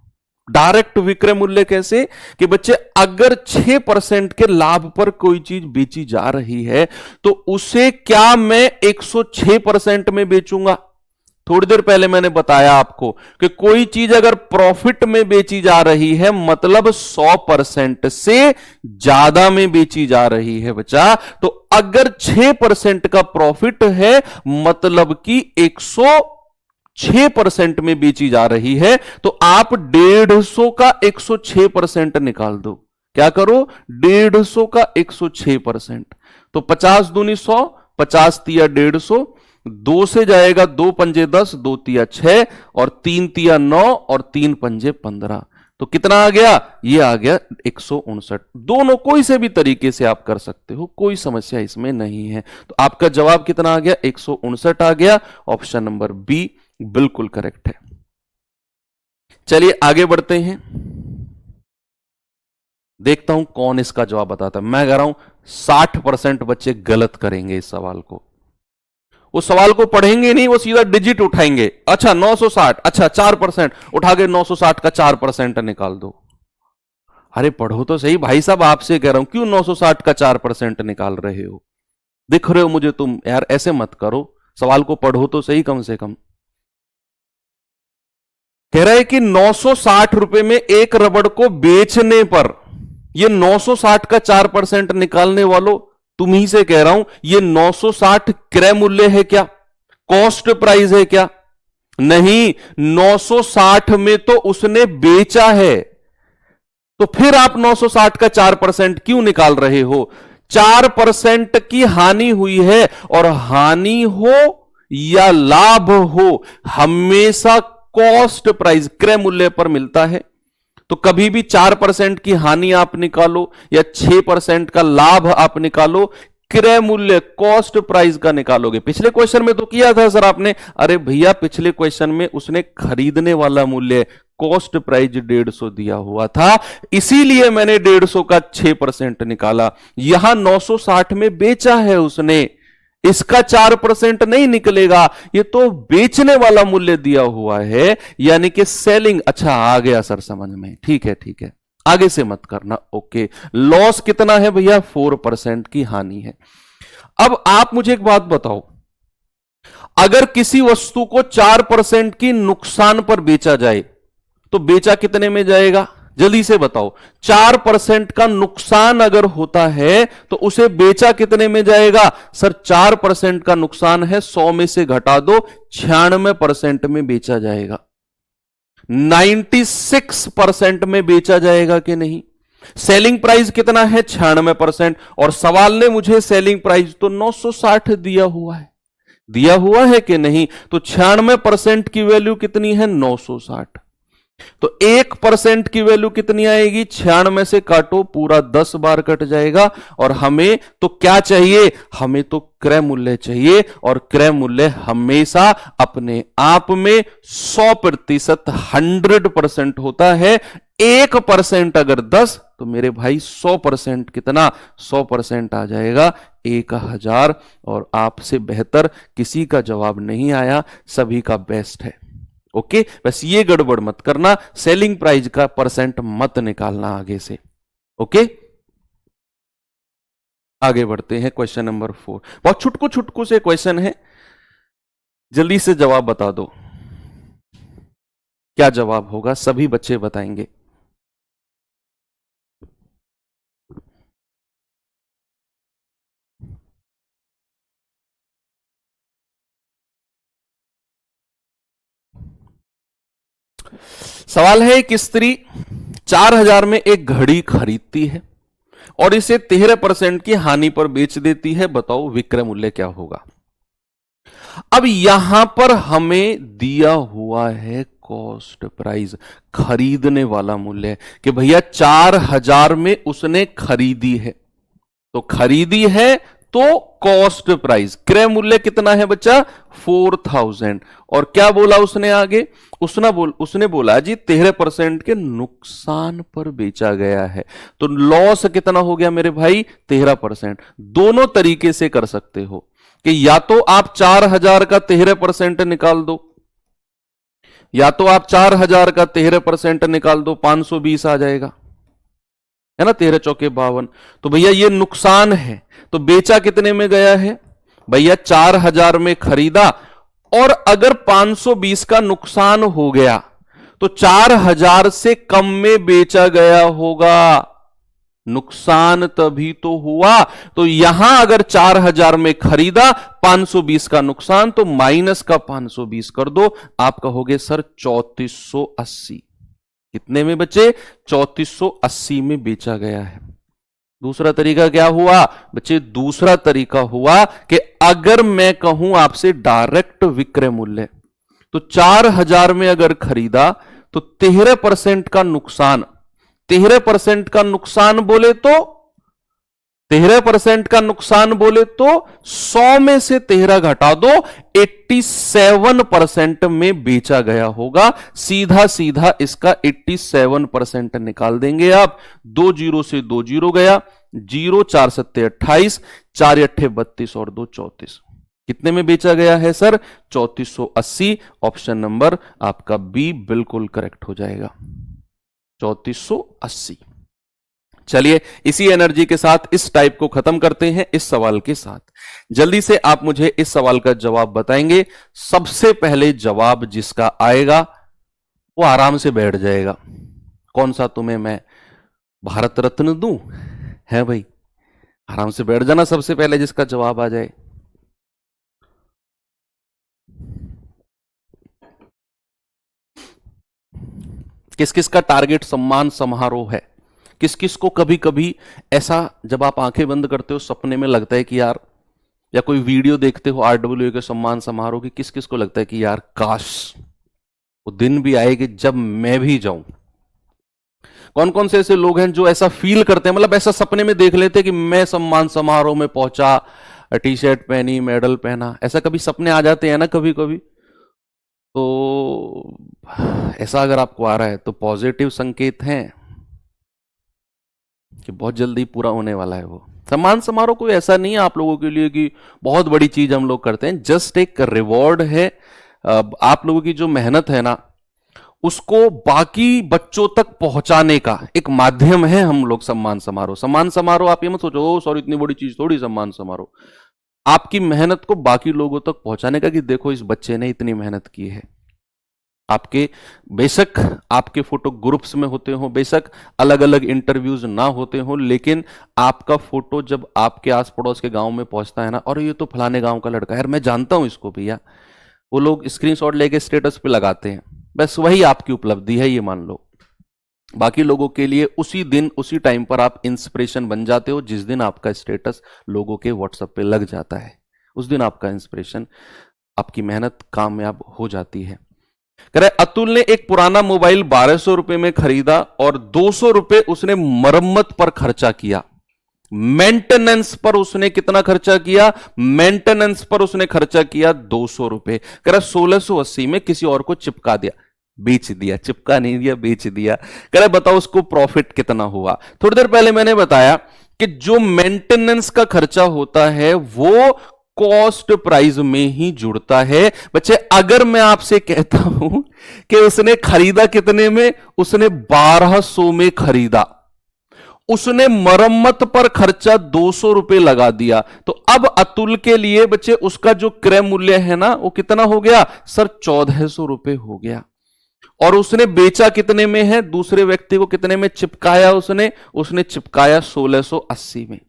डायरेक्ट विक्रय मूल्य कैसे, कि बच्चे अगर 6% के लाभ पर कोई चीज बेची जा रही है, तो उसे क्या मैं 106% में बेचूंगा। थोड़ी देर पहले मैंने बताया आपको कि कोई चीज अगर प्रॉफिट में बेची जा रही है मतलब 100% से ज्यादा में बेची जा रही है बच्चा, तो अगर 6% का प्रॉफिट है मतलब कि 106% में बेची जा रही है, तो आप 150 का 106% निकाल दो। क्या करो, 150 का 106%, तो 50 दूनी 100, 50 तिया 150, 2 से जाएगा 2 पंजे 10, 2 तिया 6 और 3 तिया 9 और 3 पंजे 15। तो कितना आ गया, ये आ गया 159। दोनों कोई से भी तरीके से आप कर सकते हो, कोई समस्या इसमें नहीं है। तो आपका जवाब कितना आ गया, 159 आ गया। ऑप्शन नंबर बी बिल्कुल करेक्ट है। चलिए आगे बढ़ते हैं, देखता हूं कौन इसका जवाब बताता है। मैं कह रहा हूं 60% बच्चे गलत करेंगे इस सवाल को। उस सवाल को पढ़ेंगे नहीं, वो सीधा डिजिट उठाएंगे। अच्छा 960, अच्छा 4%, उठा के 960 का 4% निकाल दो। अरे पढ़ो तो सही भाई साहब, आपसे कह रहा हूं, क्यों 960 का 4% निकाल रहे हो, दिख रहे हो मुझे तुम, यार ऐसे मत करो, सवाल को पढ़ो तो सही कम से कम। कह रहा है कि 960 रुपए में एक रबड़ को बेचने पर, ये 960 का 4% निकालने वालों तुम ही से कह रहा हूं, ये 960 क्रय मूल्य है क्या, कॉस्ट प्राइस है क्या, नहीं, 960 में तो उसने बेचा है। तो फिर आप 960 का 4% क्यों निकाल रहे हो, 4% की हानि हुई है, और हानि हो या लाभ हो हमेशा कॉस्ट प्राइस क्रय मूल्य पर मिलता है। तो कभी भी 4% की हानि आप निकालो या 6% का लाभ आप निकालो, क्रय मूल्य कॉस्ट प्राइस का निकालोगे। पिछले क्वेश्चन में तो किया था सर आपने, अरे भैया पिछले क्वेश्चन में उसने खरीदने वाला मूल्य कॉस्ट प्राइस 150 दिया हुआ था, इसीलिए मैंने 150 का 6% निकाला। यहां 960 में बेचा है उसने, इसका 4% नहीं निकलेगा, ये तो बेचने वाला मूल्य दिया हुआ है, यानी कि सेलिंग। अच्छा आ गया सर समझ में, ठीक है ठीक है, आगे से मत करना। ओके, लॉस कितना है भैया, 4% की हानि है। अब आप मुझे एक बात बताओ, अगर किसी वस्तु को 4% की नुकसान पर बेचा जाए तो बेचा कितने में जाएगा, जल्दी से बताओ, 4% का नुकसान अगर होता है तो उसे बेचा कितने में जाएगा? सर 4% का नुकसान है, 100 में से घटा दो, 96% में बेचा जाएगा। 96% में बेचा जाएगा कि नहीं? सेलिंग प्राइस कितना है? 96%। और सवाल ने मुझे सेलिंग प्राइस तो 960 दिया हुआ है, दिया हुआ है कि नहीं? तो 96% की वैल्यू कितनी है? 960। तो 1% की वैल्यू कितनी आएगी? 96 से काटो, पूरा 10 बार कट जाएगा। और हमें तो क्या चाहिए? हमें तो क्रय मूल्य चाहिए, और क्रय मूल्य हमेशा अपने आप में 100% 100% होता है। 1% अगर 10, तो मेरे भाई 100% कितना? 100% आ जाएगा 1000। और आपसे बेहतर किसी का जवाब नहीं आया, सभी का बेस्ट है। ओके, बस ये गड़बड़ मत करना, सेलिंग प्राइस का परसेंट मत निकालना आगे से। ओके, आगे बढ़ते हैं। क्वेश्चन नंबर 4, बहुत छुटकू छुटकू से क्वेश्चन है, जल्दी से जवाब बता दो। क्या जवाब होगा? सभी बच्चे बताएंगे। सवाल है, एक स्त्री 4000 में एक घड़ी खरीदती है और इसे 13% की हानि पर बेच देती है। बताओ विक्रय मूल्य क्या होगा? अब यहां पर हमें दिया हुआ है कॉस्ट प्राइस, खरीदने वाला मूल्य, कि भैया 4000 में उसने खरीदी है, तो खरीदी है तो कॉस्ट प्राइस, क्रय मूल्य कितना है बच्चा? 4000। और क्या बोला उसने आगे? उसने बोला जी 13% के नुकसान पर बेचा गया है, तो लॉस कितना हो गया मेरे भाई? 13%। दोनों तरीके से कर सकते हो, कि या तो आप 4000 का 13% निकाल दो, या तो आप 4000 का 13% निकाल दो, 520 आ जाएगा, है ना, 13 चौके 52। तो भैया ये नुकसान है, तो बेचा कितने में गया है? भैया 4000 में खरीदा, और अगर 520 का नुकसान हो गया तो 4000 से कम में बेचा गया होगा, नुकसान तभी तो हुआ। तो यहां अगर 4000 में खरीदा, 520 का नुकसान, तो माइनस का 520 कर दो, आप कहोगे सर 3480। कितने में बचे? 3480 में बेचा गया है। दूसरा तरीका क्या हुआ बच्चे? दूसरा तरीका हुआ कि अगर मैं कहूं आपसे डायरेक्ट विक्रय मूल्य, तो 4000 में अगर खरीदा तो 13% का नुकसान, 13% का नुकसान बोले तो 13% का नुकसान बोले तो 100 में से 13 घटा दो, 87% में बेचा गया होगा। सीधा सीधा इसका 87% निकाल देंगे आप। 2 जीरो से 2 जीरो गया, 0 4 सत्ते 28, 4 अट्ठे 32 और 2 34। कितने में बेचा गया है सर? 3480। ऑप्शन नंबर आपका बी बिल्कुल करेक्ट हो जाएगा, 3480। चलिए इसी एनर्जी के साथ इस टाइप को खत्म करते हैं इस सवाल के साथ। जल्दी से आप मुझे इस सवाल का जवाब बताएंगे। सबसे पहले जवाब जिसका आएगा वो आराम से बैठ जाएगा। कौन सा तुम्हें मैं भारत रत्न दूं? है भाई, आराम से बैठ जाना, सबसे पहले जिसका जवाब आ जाए। किस किस का टारगेट सम्मान समारोह है? किस किस को कभी कभी ऐसा जब आप आंखें बंद करते हो सपने में लगता है कि यार, या कोई वीडियो देखते हो आरडब्ल्यूए के सम्मान समारोह की, किस किस को लगता है कि यार काश वो दिन भी आए कि जब मैं भी जाऊं? कौन कौन से ऐसे लोग हैं जो ऐसा फील करते हैं, मतलब ऐसा सपने में देख लेते हैं कि मैं सम्मान समारोह में पहुंचा, टी शर्ट पहनी, मेडल पहना, ऐसा कभी सपने आ जाते हैं ना कभी कभी। तो ऐसा अगर आपको आ रहा है तो पॉजिटिव संकेत हैं कि बहुत जल्दी पूरा होने वाला है वो सम्मान समारोह। कोई ऐसा नहीं है आप लोगों के लिए कि बहुत बड़ी चीज हम लोग करते हैं, जस्ट एक रिवॉर्ड है। आप लोगों की जो मेहनत है ना, उसको बाकी बच्चों तक पहुंचाने का एक माध्यम है हम लोग सम्मान समारोह। सम्मान समारोह आप ये मत सोचो, ओ सॉरी इतनी बड़ी चीज थोड़ी सम्मान समारोह। आपकी मेहनत को बाकी लोगों तक पहुंचाने का, कि देखो इस बच्चे ने इतनी मेहनत की है। आपके बेशक आपके फोटो ग्रुप्स में होते हो, बेशक अलग अलग इंटरव्यूज ना होते हो, लेकिन आपका फोटो जब आपके आस पड़ोस के गांव में पहुंचता है ना, और ये तो फलाने गांव का लड़का है यार, मैं जानता हूं इसको भैया, वो लोग स्क्रीनशॉट लेके स्टेटस पे लगाते हैं, बस वही आपकी उपलब्धि है, ये मान लो। बाकी लोगों के लिए उसी दिन उसी टाइम पर आप इंस्पिरेशन बन जाते हो, जिस दिन आपका स्टेटस लोगों के व्हाट्सएप पे लग जाता है, उस दिन आपका इंस्पिरेशन, आपकी मेहनत कामयाब हो जाती है। कह रहे अतुल ने एक पुराना मोबाइल 1200 रुपए में खरीदा और 200 रुपए उसने मरम्मत पर खर्चा किया। मेंटेनेंस पर उसने कितना खर्चा किया? मेंटेनेंस पर उसने खर्चा किया 200 रुपए। कह रहा 1680 में किसी और को चिपका दिया, बेच दिया, चिपका नहीं दिया, बेच दिया। कह रहा बताओ उसको प्रॉफिट कितना हुआ? थोड़ी देर पहले मैंने बताया कि जो मेंटेनेंस का खर्चा होता है वो कॉस्ट प्राइस में ही जुड़ता है। बच्चे अगर मैं आपसे कहता हूं कि उसने खरीदा कितने में, उसने 1200 में खरीदा, उसने मरम्मत पर खर्चा 200 रुपए लगा दिया, तो अब अतुल के लिए बच्चे उसका जो क्रय मूल्य है ना वो कितना हो गया सर? 1400 रुपए हो गया। और उसने बेचा कितने में है? दूसरे व्यक्ति को कितने में चिपकाया उसने चिपकाया 1680 में।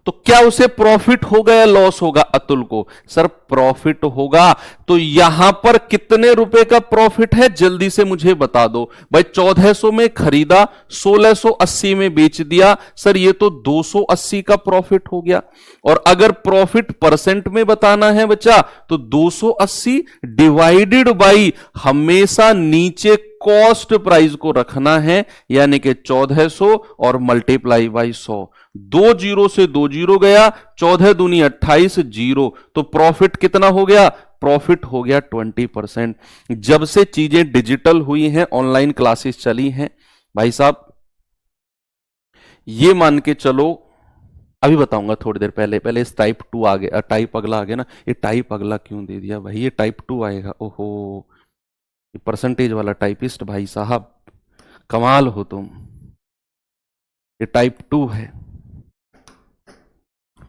तो क्या उसे प्रॉफिट होगा या लॉस होगा अतुल को? सर प्रॉफिट होगा। तो यहां पर कितने रुपए का प्रॉफिट है जल्दी से मुझे बता दो भाई। 1400 में खरीदा, 1680 में बेच दिया, सर ये तो 280 का प्रॉफिट हो गया। और अगर प्रॉफिट परसेंट में बताना है बच्चा तो 280 डिवाइडेड बाई हमेशा नीचे कॉस्ट प्राइस को रखना है, यानी कि 1400 और मल्टीप्लाई बाई 100। 2 जीरो से 2 जीरो गया, 14 दूनी 28 जीरो, तो प्रॉफिट कितना हो गया? प्रॉफिट हो गया 20%। जब से चीजें डिजिटल हुई हैं, ऑनलाइन क्लासेस चली हैं भाई साहब, ये मान के चलो, अभी बताऊंगा थोड़ी देर पहले, पहले इस टाइप 2 आ गया, टाइप अगला आ गया ना, ये टाइप अगला क्यों दे दिया भाई? ये टाइप 2 आएगा। ओहो, ये परसेंटेज वाला टाइपिस्ट भाई साहब, कमाल हो तुम। ये टाइप 2 है।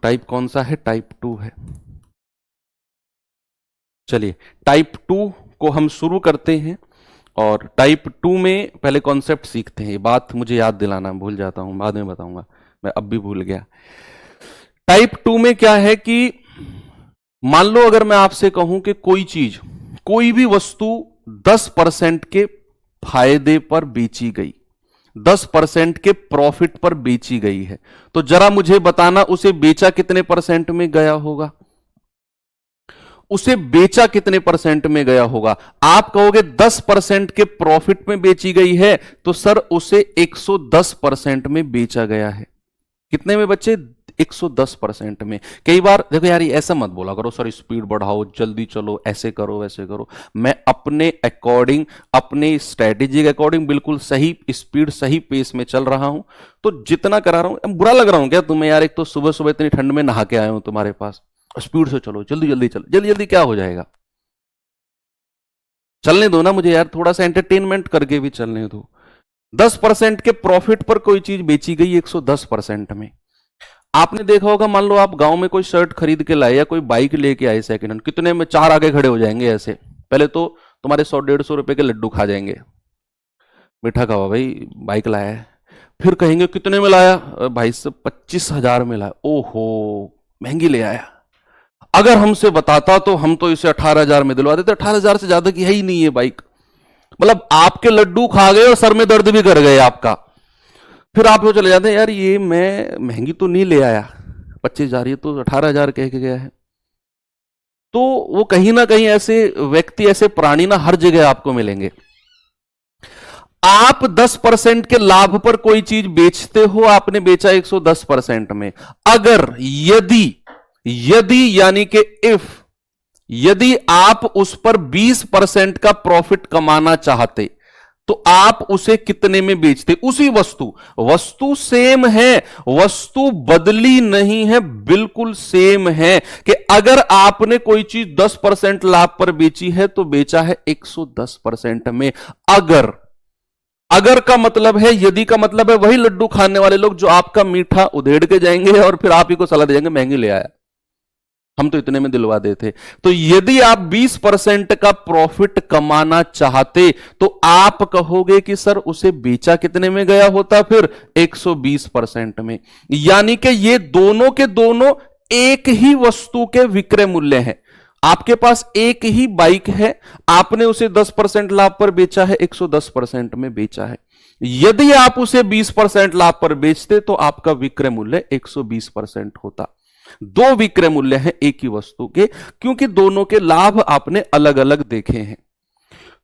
टाइप कौन सा है? टाइप 2 है। चलिए टाइप 2 को हम शुरू करते हैं, और टाइप 2 में पहले कॉन्सेप्ट सीखते हैं। ये बात मुझे याद दिलाना, भूल जाता हूं, बाद में बताऊंगा, मैं अब भी भूल गया। टाइप 2 में क्या है कि मान लो अगर मैं आपसे कहूं कि कोई चीज, कोई भी वस्तु 10% के फायदे पर बेची गई, 10% के प्रॉफिट पर बेची गई है, तो जरा मुझे बताना उसे बेचा कितने परसेंट में गया होगा? उसे बेचा कितने परसेंट में गया होगा? आप कहोगे 10% के प्रॉफिट में बेची गई है, तो सर उसे 110% में बेचा गया है। कितने में बच्चे? 110% में। कई बार देखो यार, ये ऐसा मत बोला करो सर स्पीड बढ़ाओ, जल्दी चलो, ऐसे करो वैसे करो। मैं अपने अकॉर्डिंग, अपने स्ट्रेटेजी के अकॉर्डिंग बिल्कुल सही स्पीड, सही पेस में चल रहा हूं। तो जितना करा रहा हूं, बुरा लग रहा हूं क्या तुम्हें यार? एक तो सुबह सुबह इतनी ठंड में नहा के आया हूं तुम्हारे पास, स्पीड से चलो, जल्दी जल्दी चलो। जल्दी जल्दी क्या हो जाएगा? चलने दो ना मुझे यार, थोड़ा सा एंटरटेनमेंट करके भी चलने दो। 10% के प्रॉफिट पर कोई चीज बेची गई 110% में। आपने देखा होगा, मान लो आप गांव में कोई शर्ट खरीद के लाए या कोई बाइक लेके आए सेकंड हैंड, कितने में 4 आगे खड़े हो जाएंगे ऐसे। पहले तो तुम्हारे 100-150 रुपए के लड्डू खा जाएंगे, मीठा खावा भाई, बाइक लाया है। फिर कहेंगे कितने में लाया? भाई साहब 25,000 में लाया। ओहो, महंगी ले आया। अगर हमसे बताता तो हम तो इसे 18,000 में दिलवा देते। 18,000 से ज्यादा की है ही नहीं है बाइक। मतलब आपके लड्डू खा गए और सर में दर्द भी कर गए आपका। फिर आप वो चले जाते हैं, यार ये मैं महंगी तो नहीं ले आया, 25,000, ये तो 18,000 कह के गया है। तो वो कहीं ना कहीं ऐसे व्यक्ति, ऐसे प्राणी ना हर जगह आपको मिलेंगे। आप 10% के लाभ पर कोई चीज बेचते हो, आपने बेचा 110% में। अगर यदि यानी कि इफ, यदि आप उस पर 20% का प्रॉफिट कमाना चाहते तो आप उसे कितने में बेचते? उसी वस्तु सेम है, वस्तु बदली नहीं है, बिल्कुल सेम है। कि अगर आपने कोई चीज 10% लाभ पर बेची है तो बेचा है 110% में। अगर का मतलब है, यदि का मतलब है वही लड्डू खाने वाले लोग जो आपका मीठा उधेड़ के जाएंगे और फिर आप ही को सलाह दे जाएंगे महंगी ले आया। हम तो इतने में दिलवा देते। तो यदि आप 20% का प्रॉफिट कमाना चाहते तो आप कहोगे कि सर उसे बेचा कितने में गया होता, फिर 120% में। यानी कि ये दोनों के दोनों एक ही वस्तु के विक्रय मूल्य हैं। आपके पास एक ही बाइक है, आपने उसे 10% लाभ पर बेचा है, 110% में बेचा है। यदि आप उसे 20% लाभ पर बेचते तो आपका विक्रय मूल्य 120% होता। दो विक्रय मूल्य हैं एक ही वस्तु के, क्योंकि दोनों के लाभ आपने अलग अलग देखे हैं।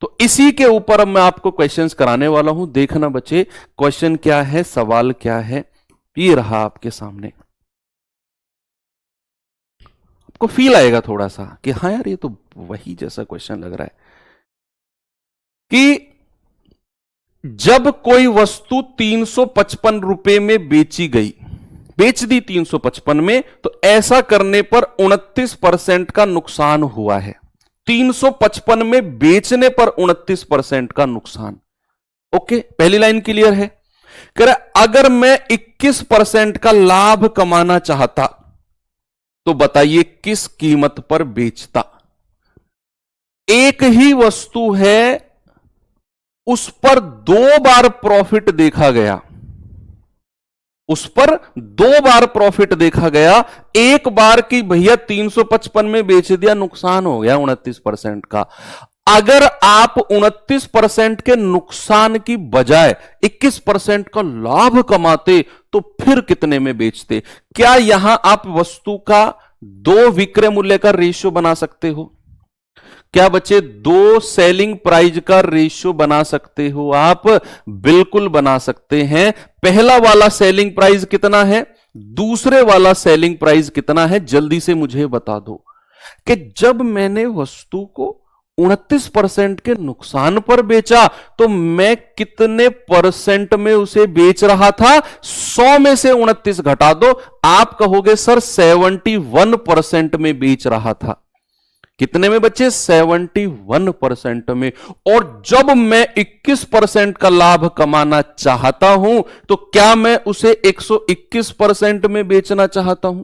तो इसी के ऊपर अब मैं आपको क्वेश्चंस कराने वाला हूं। देखना बच्चे, क्वेश्चन क्या है, सवाल क्या है, ये रहा आपके सामने। आपको फील आएगा थोड़ा सा कि हाँ यार ये तो वही जैसा क्वेश्चन लग रहा है कि जब कोई वस्तु 355 रुपए में बेची गई, बेच दी 355 में, तो ऐसा करने पर 29% का नुकसान हुआ है। 355 में बेचने पर 29% का नुकसान। ओके, पहली लाइन क्लियर है। कह रहा अगर मैं 21% का लाभ कमाना चाहता तो बताइए किस कीमत पर बेचता। एक ही वस्तु है, उस पर 2 बार प्रॉफिट देखा गया, उस पर 2 बार प्रॉफिट देखा गया। एक बार की भैया 355 में बेच दिया, नुकसान हो गया 29% का। अगर आप 29% के नुकसान की बजाय 21% का लाभ कमाते तो फिर कितने में बेचते? क्या यहां आप वस्तु का दो विक्रय मूल्य का रेशियो बना सकते हो? क्या बच्चे दो सेलिंग प्राइस का रेशियो बना सकते हो आप? बिल्कुल बना सकते हैं। पहला वाला सेलिंग प्राइस कितना है, दूसरे वाला सेलिंग प्राइस कितना है, जल्दी से मुझे बता दो। कि जब मैंने वस्तु को 29% के नुकसान पर बेचा तो मैं कितने परसेंट में उसे बेच रहा था? 100 में से 29 घटा दो, आप कहोगे सर 71% में बेच रहा था। कितने में बच्चे? 71% में। और जब मैं 21% का लाभ कमाना चाहता हूं तो क्या मैं उसे 121% में बेचना चाहता हूं?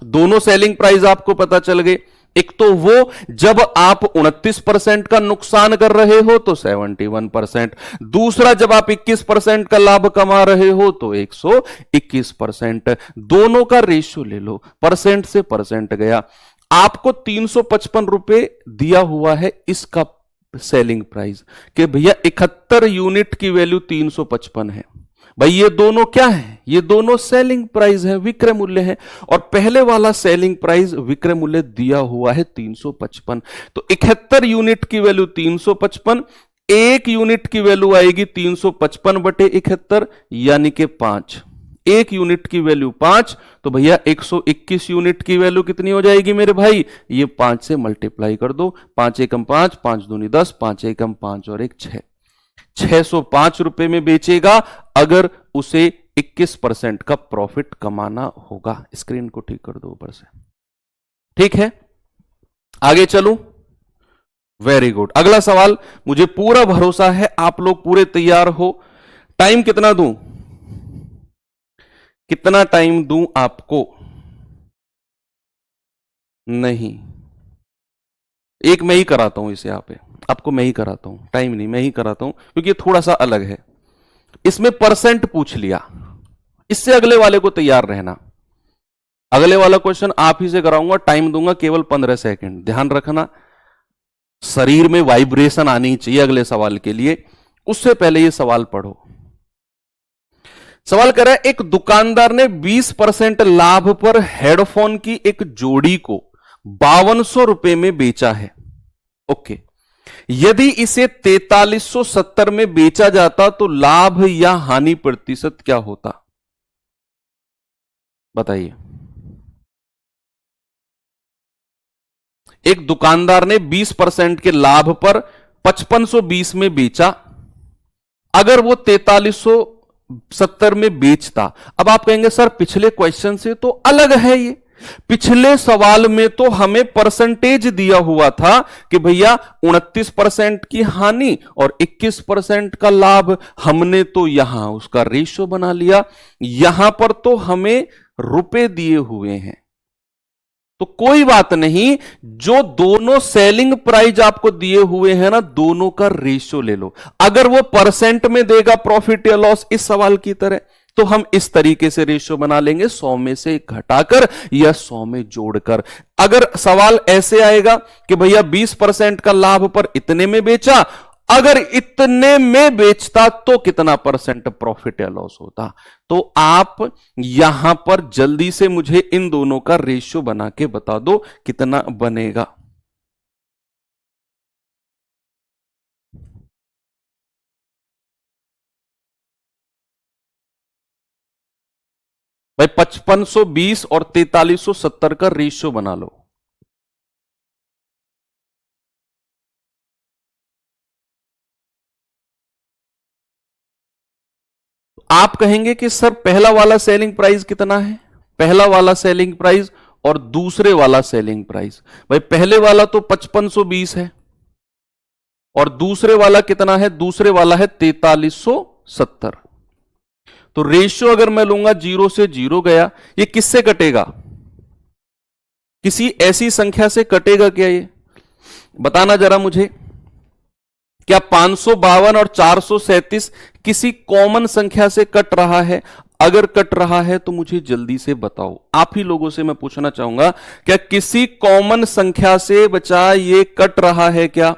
दोनों सेलिंग प्राइस आपको पता चल गए। एक तो वो जब आप 29% का नुकसान कर रहे हो तो 71%, दूसरा जब आप 21% का लाभ कमा रहे हो तो 121%। दोनों का रेशियो ले लो, परसेंट से परसेंट गया। आपको 355 रुपए दिया हुआ है इसका सेलिंग प्राइस, कि भैया 71 यूनिट की वैल्यू 355 है। भाई ये दोनों क्या है? ये दोनों सेलिंग प्राइस है, विक्रय मूल्य है। और पहले वाला सेलिंग प्राइस विक्रय मूल्य दिया हुआ है 355। तो 71 यूनिट की वैल्यू 355, एक यूनिट की वैल्यू आएगी 355 बटे 71 यानी कि 5। एक यूनिट की वैल्यू 5, तो भैया 121 यूनिट की वैल्यू कितनी हो जाएगी मेरे भाई? ये 5 से मल्टीप्लाई कर दो। 5 एकम 5, 5 दूनी 10, 5 एकम 5 और 1 6, 605 रुपए में बेचेगा अगर उसे 21% का प्रॉफिट कमाना होगा। स्क्रीन को ठीक कर दो ऊपर से, ठीक है? आगे चलूं? Very good. अगला सवाल, मुझे पूरा भरोसा है आप लोग पूरे तैयार हो। टाइम कितना दूं? कितना टाइम दूं आपको? नहीं, एक मैं ही कराता हूं इसे, आप आपको मैं ही कराता हूं, टाइम नहीं, मैं ही कराता हूं, क्योंकि ये थोड़ा सा अलग है। इसमें परसेंट पूछ लिया, इससे अगले वाले को तैयार रहना। अगले वाला क्वेश्चन आप ही से कराऊंगा, टाइम दूंगा केवल 15 सेकंड। ध्यान रखना, शरीर में वाइब्रेशन आनी चाहिए अगले सवाल के लिए। उससे पहले ये सवाल पढ़ो। सवाल कर रहा है, एक दुकानदार ने 20% लाभ पर हेडफोन की एक जोड़ी को 5200 रुपए में बेचा है। ओके, यदि इसे 4370 में बेचा जाता तो लाभ या हानि प्रतिशत क्या होता? बताइए। एक दुकानदार ने 20% के लाभ पर 5520 में बेचा, अगर वो 4370 में बेचता। अब आप कहेंगे सर पिछले क्वेश्चन से तो अलग है ये, पिछले सवाल में तो हमें परसेंटेज दिया हुआ था कि भैया 29% की हानि और 21% का लाभ। हमने तो यहां उसका रेशियो बना लिया, यहां पर तो हमें रुपए दिए हुए हैं। तो कोई बात नहीं, जो दोनों सेलिंग प्राइस आपको दिए हुए हैं ना, दोनों का रेशियो ले लो। अगर वो परसेंट में देगा प्रॉफिट या लॉस इस सवाल की तरह, तो हम इस तरीके से रेशियो बना लेंगे, 100 में से घटाकर या 100 में जोड़कर। अगर सवाल ऐसे आएगा कि भैया 20% का लाभ पर इतने में बेचा, अगर इतने में बेचता तो कितना परसेंट प्रॉफिट या लॉस होता। तो आप यहां पर जल्दी से मुझे इन दोनों का रेशियो बना के बता दो कितना बनेगा। भाई 5520 और 4370 का रेशियो बना लो। आप कहेंगे कि सर पहला वाला सेलिंग प्राइस कितना है, पहला वाला सेलिंग प्राइस और दूसरे वाला सेलिंग प्राइस। भाई पहले वाला तो 5520 है और दूसरे वाला कितना है, दूसरे वाला है 4370। तो रेशियो अगर मैं लूंगा 0 से 0 गया, ये किससे कटेगा, किसी ऐसी संख्या से कटेगा क्या ये, बताना जरा मुझे। क्या 552 और 437 किसी कॉमन संख्या से कट रहा है? अगर कट रहा है तो मुझे जल्दी से बताओ। आप ही लोगों से मैं पूछना चाहूंगा, क्या किसी कॉमन संख्या से बचा ये कट रहा है क्या?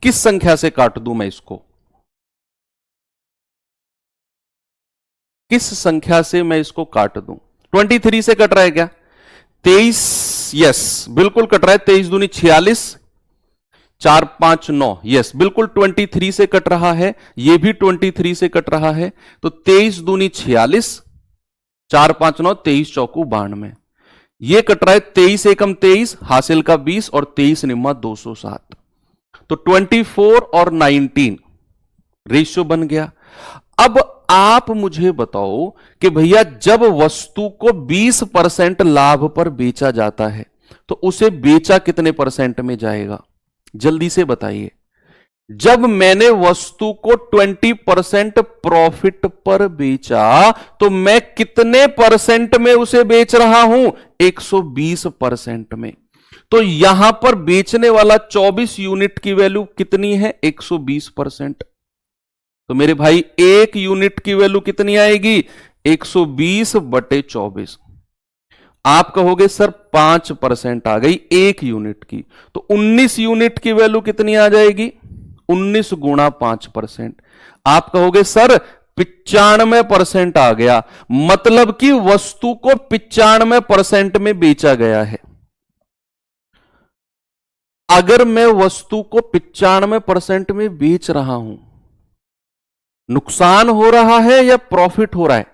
किस संख्या से काट दूं मैं इसको, किस संख्या से मैं इसको काट दूं? 23 से कट रहा है क्या? 23, यस बिल्कुल कट रहा है। 23 दूनी 46, 459, यस बिल्कुल 23 से कट रहा है। यह भी 23 से कट रहा है। तो 23 दूनी 46, 459, 23 चौकू 92, ये कट रहा है। 23 एकम 23, हासिल का 20 और 23 निम्मा 207। तो 24 और 19 रेशियो बन गया। अब आप मुझे बताओ कि भैया जब वस्तु को 20% लाभ पर बेचा जाता है तो उसे बेचा कितने परसेंट में जाएगा, जल्दी से बताइए। जब मैंने वस्तु को 20% प्रॉफिट पर बेचा तो मैं कितने परसेंट में उसे बेच रहा हूं, 120% में। तो यहां पर बेचने वाला 24 यूनिट की वैल्यू कितनी है, 120%। तो मेरे भाई एक यूनिट की वैल्यू कितनी आएगी, 120 बटे 24। आप कहोगे सर 5% आ गई एक यूनिट की, तो 19 यूनिट की वैल्यू कितनी आ जाएगी, 19 गुणा 5%। आप कहोगे सर 95% आ गया, मतलब कि वस्तु को 95% में बेचा गया है। अगर मैं वस्तु को 95% में बेच रहा हूं, नुकसान हो रहा है या प्रॉफिट हो रहा है?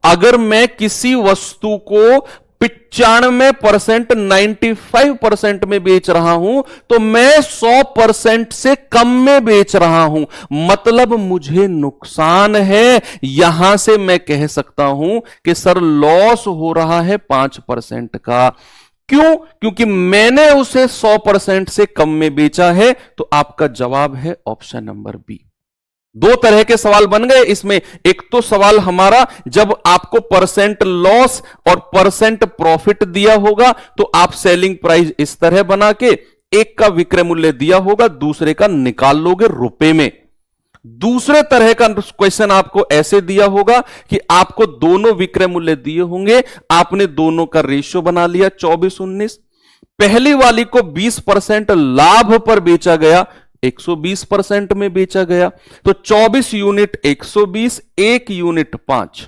अगर मैं किसी वस्तु को 95%, 95% में बेच रहा हूं तो मैं 100% से कम में बेच रहा हूं, मतलब मुझे नुकसान है। यहां से मैं कह सकता हूं कि सर लॉस हो रहा है 5% का। क्यों? क्योंकि मैंने उसे 100% से कम में बेचा है। तो आपका जवाब है ऑप्शन नंबर बी। दो तरह के सवाल बन गए इसमें। एक तो सवाल हमारा जब आपको परसेंट लॉस और परसेंट प्रॉफिट दिया होगा तो आप सेलिंग प्राइस इस तरह बना के, एक का विक्रय मूल्य दिया होगा, दूसरे का निकाल लोगे रुपए में। दूसरे तरह का क्वेश्चन आपको ऐसे दिया होगा कि आपको दोनों विक्रय मूल्य दिए होंगे, आपने दोनों का रेशियो बना लिया 24-19। पहली वाली को 20% लाभ पर बेचा गया, 120% में बेचा गया। तो 24 यूनिट 120, एक यूनिट 5,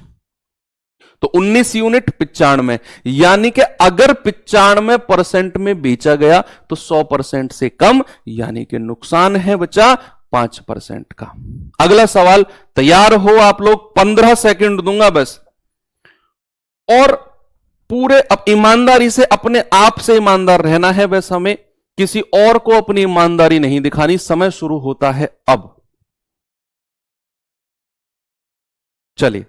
तो 19 यूनिट 95। यानी कि अगर 95% में बेचा गया तो 100% से कम, यानी कि नुकसान है बचा 5% का। अगला सवाल तैयार हो आप लोग, 15 सेकंड दूंगा बस। और पूरे ईमानदारी से, अपने आप से ईमानदार रहना है बस हमें, किसी और को अपनी ईमानदारी नहीं दिखानी। समय शुरू होता है अब। चलिए,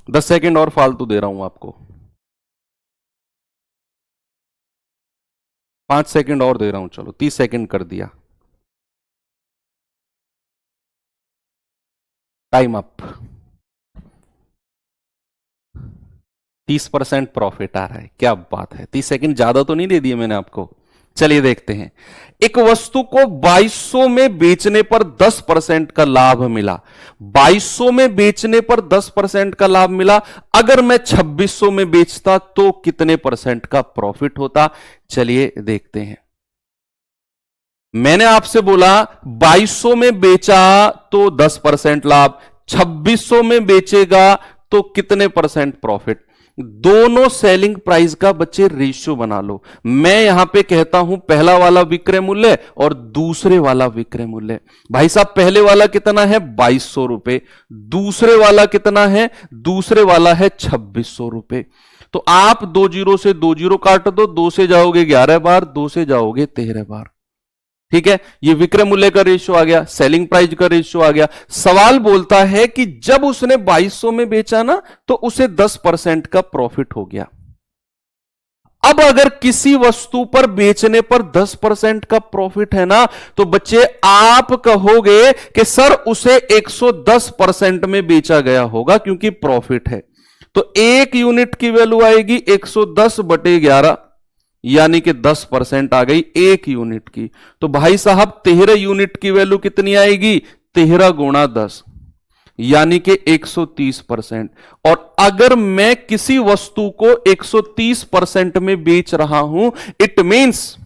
दस सेकंड और फालतू दे रहा हूं आपको। 5 सेकंड और दे रहा हूं, चलो 30 सेकंड कर दिया, टाइम अप। 30% प्रॉफिट आ रहा है, क्या बात है। 30 सेकंड ज्यादा तो नहीं दे दिए मैंने आपको। चलिए देखते हैं। एक वस्तु को 2200 में बेचने पर 10% का लाभ मिला। 2200 में बेचने पर 10% का लाभ मिला। अगर मैं 2600 में बेचता तो कितने परसेंट का प्रॉफिट होता? चलिए देखते हैं। मैंने आपसे बोला 2200 में बेचा तो 10% लाभ, 2600 में बेचेगा तो कितने परसेंट प्रॉफिट। दोनों सेलिंग प्राइस का बच्चे रेशियो बना लो। मैं यहां पे कहता हूं पहला वाला विक्रय मूल्य और दूसरे वाला विक्रय मूल्य। भाई साहब पहले वाला कितना है? 2200 रुपए। दूसरे वाला कितना है? दूसरे वाला है 2600 रुपए। तो आप 2 जीरो से 2 जीरो काट दो, 2 से जाओगे 11 बार, 2 से जाओगे 13 बार। ठीक है, ये विक्रय मूल्य का रेशियो आ गया, सेलिंग प्राइस का रेशियो आ गया। सवाल बोलता है कि जब उसने 2200 में बेचा ना तो उसे 10% का प्रॉफिट हो गया। अब अगर किसी वस्तु पर बेचने पर 10% का प्रॉफिट है ना, तो बच्चे आप कहोगे कि सर उसे 110% में बेचा गया होगा क्योंकि प्रॉफिट है। तो एक यूनिट की वैल्यू आएगी 110/11, यानी कि 10% आ गई एक यूनिट की। तो भाई साहब 13 यूनिट की वैल्यू कितनी आएगी? 13 गुणा 10, यानी कि 130%। और अगर मैं किसी वस्तु को 130% में बेच रहा हूं, इट मींस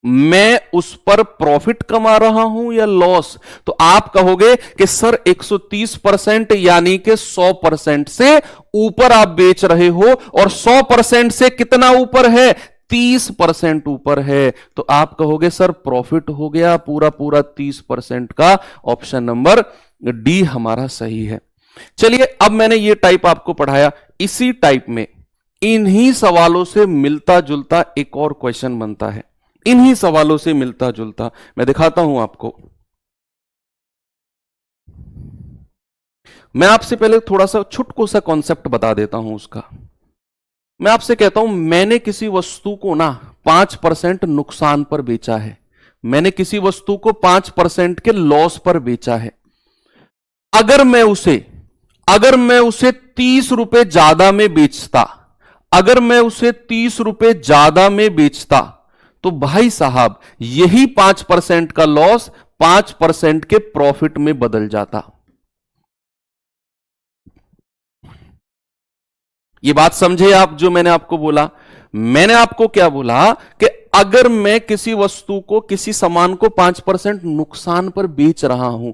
मैं उस पर प्रॉफिट कमा रहा हूं या लॉस। तो आप कहोगे कि सर 130% यानी कि 100% से ऊपर आप बेच रहे हो, और 100% से कितना ऊपर है? 30% ऊपर है। तो आप कहोगे सर प्रॉफिट हो गया पूरा पूरा 30% का। ऑप्शन नंबर डी हमारा सही है। चलिए अब मैंने ये टाइप आपको पढ़ाया, इसी टाइप में इन्हीं सवालों से मिलता जुलता एक और क्वेश्चन बनता है। इन्हीं सवालों से मिलता जुलता मैं दिखाता हूं आपको। मैं आपसे पहले थोड़ा सा छुटकू सा कॉन्सेप्ट बता देता हूं उसका। मैं आपसे कहता हूं मैंने किसी वस्तु को ना 5% नुकसान पर बेचा है, मैंने किसी वस्तु को 5% के लॉस पर बेचा है। अगर मैं उसे 30 रुपए ज्यादा में बेचता, अगर मैं उसे 30 रुपए ज्यादा में बेचता, तो भाई साहब यही 5% का लॉस 5% के प्रॉफिट में बदल जाता। ये बात समझे आप जो मैंने आपको बोला? मैंने आपको क्या बोला कि अगर मैं किसी वस्तु को, किसी सामान को 5% नुकसान पर बेच रहा हूं,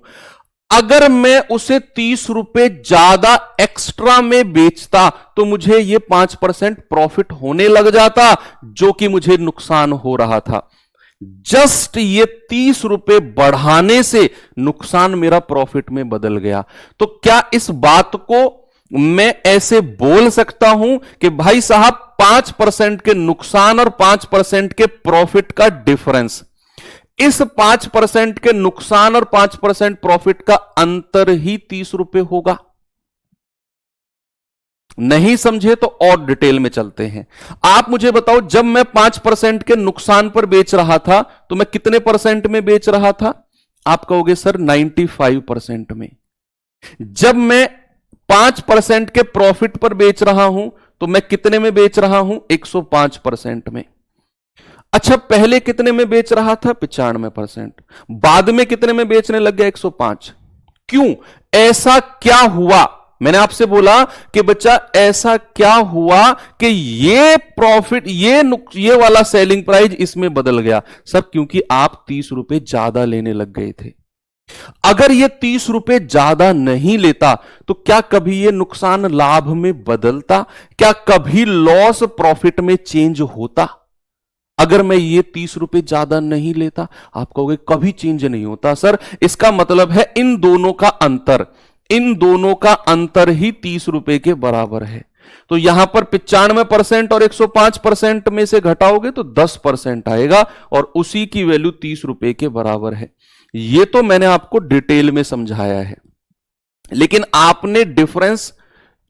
अगर मैं उसे 30 रुपए ज्यादा एक्स्ट्रा में बेचता तो मुझे ये 5% प्रॉफिट होने लग जाता, जो कि मुझे नुकसान हो रहा था। जस्ट ये 30 रुपए बढ़ाने से नुकसान मेरा प्रॉफिट में बदल गया। तो क्या इस बात को मैं ऐसे बोल सकता हूं कि भाई साहब 5% के नुकसान और 5% के प्रॉफिट का डिफरेंस, इस 5% के नुकसान और 5% प्रॉफिट का अंतर ही 30 रुपए होगा? नहीं समझे तो और डिटेल में चलते हैं। आप मुझे बताओ, जब मैं 5% के नुकसान पर बेच रहा था तो मैं कितने परसेंट में बेच रहा था? आप कहोगे सर 95% में। जब मैं 5% के प्रॉफिट पर बेच रहा हूं तो मैं कितने में बेच रहा हूं? 105% में। अच्छा, पहले कितने में बेच रहा था? 95%। बाद में कितने में बेचने लग गया? 105। क्यों? ऐसा क्या हुआ? मैंने आपसे बोला कि बच्चा ऐसा क्या हुआ कि ये प्रॉफिट, ये वाला सेलिंग प्राइस इसमें बदल गया। सर क्योंकि आप 30 रुपए ज्यादा लेने लग गए थे। अगर ये 30 रुपए ज्यादा नहीं लेता तो क्या कभी ये नुकसान लाभ में बदलता? क्या कभी लॉस प्रॉफिट में चेंज होता? अगर मैं ये 30 रुपए ज्यादा नहीं लेता, आप कहोगे कभी चेंज नहीं होता। सर इसका मतलब है इन दोनों का अंतर ही 30 रुपए के बराबर है। तो यहां पर 95% और 105% में से घटाओगे तो 10% आएगा, और उसी की वैल्यू 30 रुपए के बराबर है। ये तो मैंने आपको डिटेल में समझाया है, लेकिन आपने डिफरेंस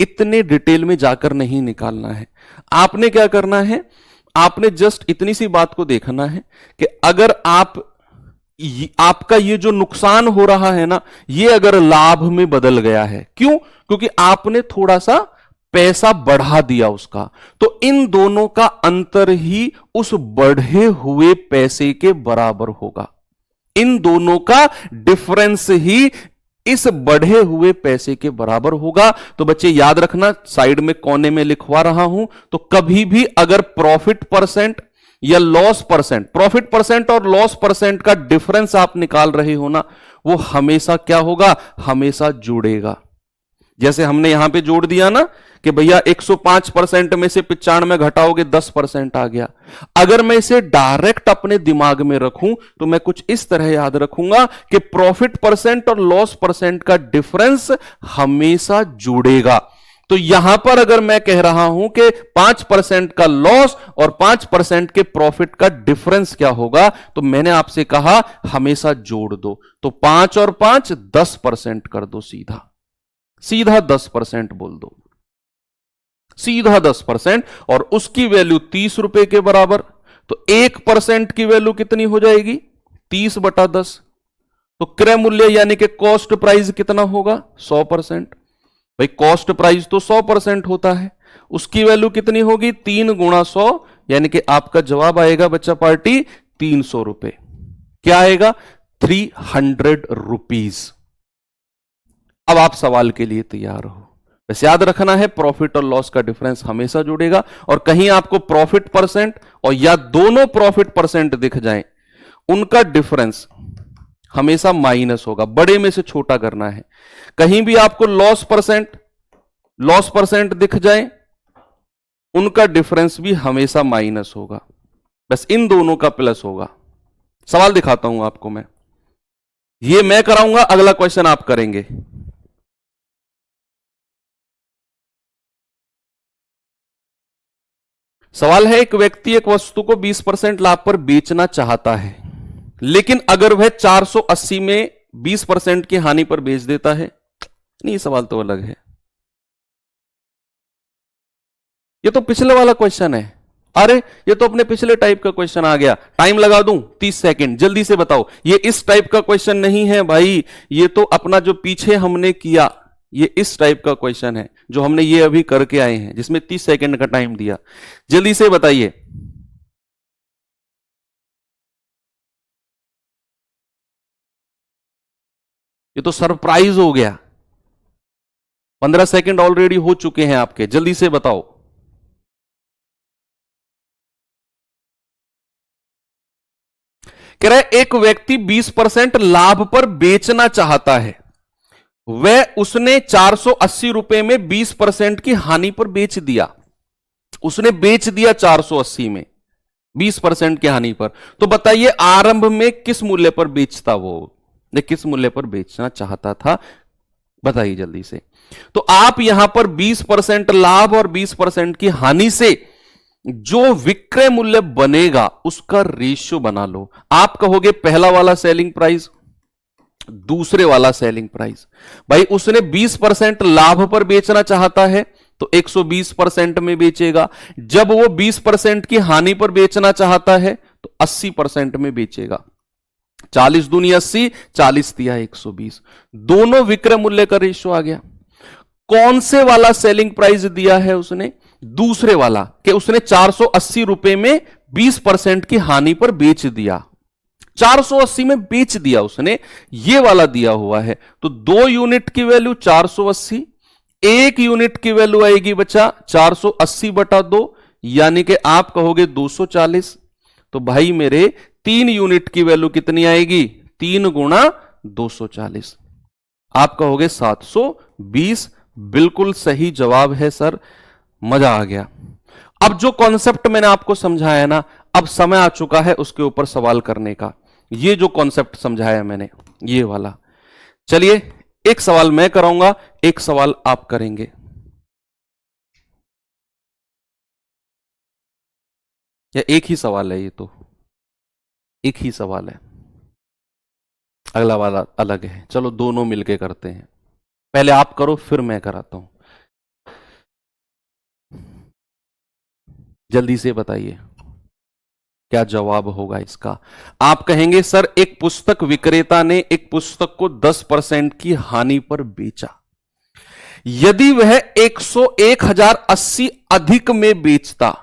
इतने डिटेल में जाकर नहीं निकालना है। आपने क्या करना है? आपने जस्ट इतनी सी बात को देखना है कि अगर आपका ये जो नुकसान हो रहा है ना, ये अगर लाभ में बदल गया है, क्यों? क्योंकि आपने थोड़ा सा पैसा बढ़ा दिया उसका, तो इन दोनों का अंतर ही उस बढ़े हुए पैसे के बराबर होगा। इन दोनों का डिफरेंस ही इस बढ़े हुए पैसे के बराबर होगा। तो बच्चे याद रखना, साइड में कोने में लिखवा रहा हूं, तो कभी भी अगर प्रॉफिट परसेंट या लॉस परसेंट, प्रॉफिट परसेंट और लॉस परसेंट का डिफरेंस आप निकाल रहे हो ना, वो हमेशा क्या होगा? हमेशा जुड़ेगा। जैसे हमने यहां पे जोड़ दिया ना कि भैया 105% में से 95 घटाओगे 10% आ गया। अगर मैं इसे डायरेक्ट अपने दिमाग में रखूं तो मैं कुछ इस तरह याद रखूंगा कि प्रॉफिट परसेंट और लॉस परसेंट का डिफरेंस हमेशा जुड़ेगा। तो यहां पर अगर मैं कह रहा हूं कि 5% का लॉस और 5% के प्रॉफिट का डिफरेंस क्या होगा, तो मैंने आपसे कहा हमेशा जोड़ दो। तो 5 और 5 10% कर दो, सीधा सीधा 10% बोल दो, सीधा 10%, और उसकी वैल्यू 30 रुपए के बराबर। तो 1% की वैल्यू कितनी हो जाएगी? 30/10। तो क्रय मूल्य यानी कि कॉस्ट प्राइस कितना होगा? 100%। भाई कॉस्ट प्राइस तो 100% होता है, उसकी वैल्यू कितनी होगी? 3 गुणा 100, यानी कि आपका जवाब आएगा बच्चा पार्टी 300 रुपए। क्या आएगा? 300 रुपीज। अब आप सवाल के लिए तैयार हो। बस याद रखना है, प्रॉफिट और लॉस का डिफरेंस हमेशा जुड़ेगा, और कहीं आपको प्रॉफिट परसेंट और या दोनों प्रॉफिट परसेंट दिख जाएं, उनका डिफरेंस हमेशा माइनस होगा, बड़े में से छोटा करना है। कहीं भी आपको लॉस परसेंट दिख जाए, उनका डिफरेंस भी हमेशा माइनस होगा, बस इन दोनों का प्लस होगा। सवाल दिखाता हूं आपको मैं, ये मैं कराऊंगा, अगला क्वेश्चन आप करेंगे। सवाल है, एक व्यक्ति एक वस्तु को 20% लाभ पर बेचना चाहता है, लेकिन अगर वह 480 में 20% की हानि पर बेच देता है। नहीं, सवाल तो अलग है, ये तो पिछले वाला क्वेश्चन है। अरे ये तो अपने पिछले टाइप का क्वेश्चन आ गया। टाइम लगा दूं 30 सेकंड, जल्दी से बताओ। ये इस टाइप का क्वेश्चन नहीं है भाई, ये तो अपना जो पीछे हमने किया, ये इस टाइप का क्वेश्चन है जो हमने ये अभी करके आए हैं, जिसमें 30 सेकंड का टाइम दिया। जल्दी से बताइए। ये तो सरप्राइज हो गया। 15 सेकंड ऑलरेडी हो चुके हैं आपके, जल्दी से बताओ। कह रहे एक व्यक्ति 20% लाभ पर बेचना चाहता है, वह उसने 480 रुपए में 20% की हानि पर बेच दिया। उसने बेच दिया 480 में 20% की हानि पर। तो बताइए आरंभ में किस मूल्य पर बेचता वो, किस मूल्य पर बेचना चाहता था, बताइए जल्दी से। तो आप यहां पर 20% लाभ और 20% की हानि से जो विक्रय मूल्य बनेगा उसका रेशियो बना लो। आप कहोगे पहला वाला सेलिंग प्राइस, दूसरे वाला सेलिंग प्राइस। भाई उसने 20% लाभ पर बेचना चाहता है तो 120% में बेचेगा। जब वो 20% की हानि पर बेचना चाहता है तो 80% में बेचेगा। 40 दूनी 80, 40 दिया 120, दोनों विक्रय मूल्य का रेशियो आ गया। कौन से वाला सेलिंग प्राइस दिया है उसने? दूसरे वाला, कि उसने 480 रुपए में 20% की हानि पर बेच दिया। 480 में बेच दिया उसने, ये वाला दिया हुआ है। तो 2 यूनिट की वैल्यू 480, 1 यूनिट की वैल्यू आएगी बच्चा 480/2, यानी कि आप कहोगे 240। तो भाई मेरे 3 यूनिट की वैल्यू कितनी आएगी? 3 गुणा 240, आप कहोगे 720। बिल्कुल सही जवाब है सर, मजा आ गया। अब जो कॉन्सेप्ट मैंने आपको समझाया ना, अब समय आ चुका है उसके ऊपर सवाल करने का। ये जो कॉन्सेप्ट समझाया मैंने, ये वाला। चलिए एक सवाल मैं कराऊंगा, एक सवाल आप करेंगे। या एक ही सवाल है? ये तो एक ही सवाल है, अगला वाला अलग है। चलो दोनों मिलके करते हैं, पहले आप करो फिर मैं कराता हूं। जल्दी से बताइए। क्या जवाब होगा इसका? आप कहेंगे सर एक पुस्तक विक्रेता ने एक पुस्तक को 10% की हानि पर बेचा। यदि वह 1080 अधिक में बेचता,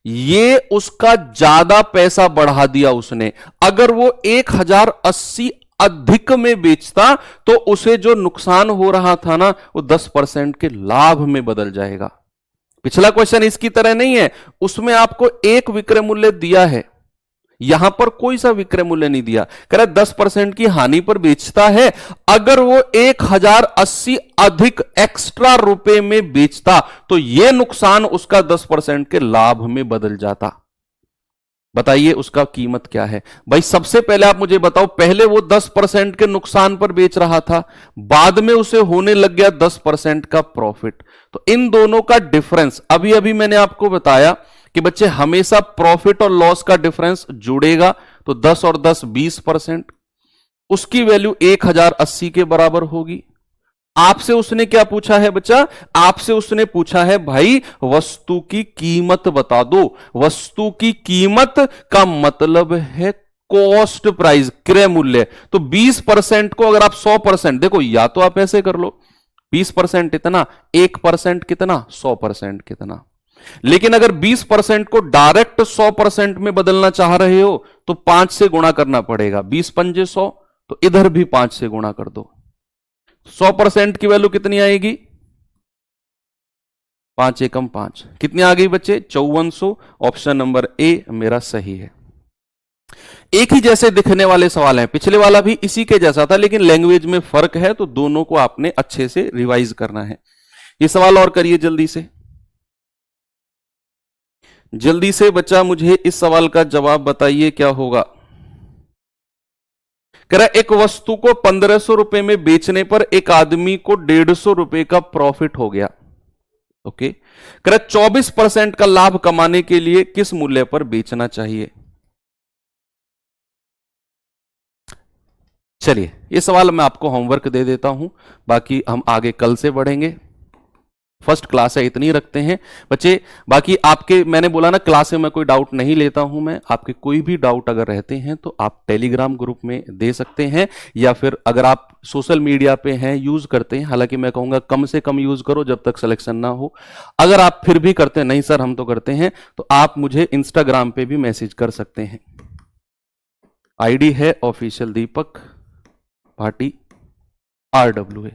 ये उसका ज्यादा पैसा बढ़ा दिया उसने। अगर वो 1080 अधिक में बेचता तो उसे जो नुकसान हो रहा था ना, वो 10% के लाभ में बदल जाएगा। पिछला क्वेश्चन इसकी तरह नहीं है, उसमें आपको एक विक्रय मूल्य दिया है, यहां पर कोई सा विक्रय मूल्य नहीं दिया। कह रहा 10% की हानि पर बेचता है, अगर वो 1080 अधिक एक्स्ट्रा रुपए में बेचता तो यह नुकसान उसका 10% के लाभ में बदल जाता। बताइए उसका कीमत क्या है? भाई सबसे पहले आप मुझे बताओ, पहले वो 10% के नुकसान पर बेच रहा था, बाद में उसे होने लग गया 10% का प्रॉफिट। तो इन दोनों का डिफरेंस, अभी अभी मैंने आपको बताया कि बच्चे हमेशा प्रॉफिट और लॉस का डिफरेंस जुड़ेगा, तो 10 और 10 20%, उसकी वैल्यू 1080 के बराबर होगी। आपसे उसने क्या पूछा है बच्चा? आपसे उसने पूछा है भाई वस्तु की कीमत बता दो। वस्तु की कीमत का मतलब है कॉस्ट प्राइस, क्रय मूल्य। तो 20% को अगर आप 100%, देखो या तो आप ऐसे कर लो 20% इतना, 1% कितना, 100% कितना। लेकिन अगर 20% को डायरेक्ट 100% में बदलना चाह रहे हो तो 5 से गुणा करना पड़ेगा। 20 पंजे 100, तो इधर भी 5 से गुणा कर दो। 100% की वैल्यू कितनी आएगी? 5 एकम 5, कितनी आ गई बच्चे? 5400। ऑप्शन नंबर ए मेरा सही है। एक ही जैसे दिखने वाले सवाल हैं, पिछले वाला भी इसी के जैसा था, लेकिन लैंग्वेज में फर्क है, तो दोनों को आपने अच्छे से रिवाइज करना है। ये सवाल और करिए जल्दी से, जल्दी से बच्चा मुझे इस सवाल का जवाब बताइए क्या होगा। कह रहा एक वस्तु को 1500 रुपए में बेचने पर एक आदमी को 150 रुपए का प्रॉफिट हो गया। ओके, कह रहा 24% का लाभ कमाने के लिए किस मूल्य पर बेचना चाहिए? चलिए ये सवाल मैं आपको होमवर्क दे देता हूं, बाकी हम आगे कल से बढ़ेंगे। फर्स्ट क्लास है, इतनी रखते हैं बच्चे। बाकी आपके, मैंने बोला ना क्लास में मैं कोई डाउट नहीं लेता हूं मैं, आपके कोई भी डाउट अगर रहते हैं तो आप टेलीग्राम ग्रुप में दे सकते हैं, या फिर अगर आप सोशल मीडिया पे हैं यूज करते हैं, हालांकि मैं कहूंगा कम से कम यूज करो जब तक सिलेक्शन ना हो। अगर आप फिर भी करते हैं, नहीं सर हम तो करते हैं, तो आप मुझे इंस्टाग्राम पे भी मैसेज कर सकते हैं। आईडी है ऑफिशियल दीपक भाटी RWA,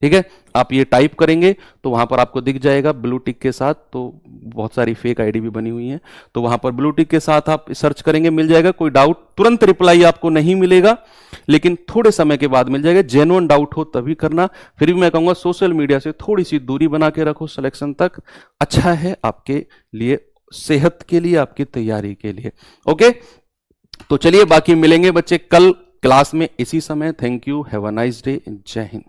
ठीक है। आप ये टाइप करेंगे तो वहां पर आपको दिख जाएगा ब्लू टिक के साथ। तो बहुत सारी फेक आईडी भी बनी हुई है, तो वहां पर ब्लू टिक के साथ आप सर्च करेंगे, मिल जाएगा। कोई डाउट, तुरंत रिप्लाई आपको नहीं मिलेगा, लेकिन थोड़े समय के बाद मिल जाएगा। जेन्युइन डाउट हो तभी करना। फिर भी मैं कहूंगा सोशल मीडिया से थोड़ी सी दूरी बना के रखो, सिलेक्शन तक अच्छा है आपके लिए, सेहत के लिए, आपकी तैयारी के लिए। ओके, तो चलिए बाकी मिलेंगे बच्चे कल क्लास में इसी समय। Thank you, have a nice day, जय हिंद।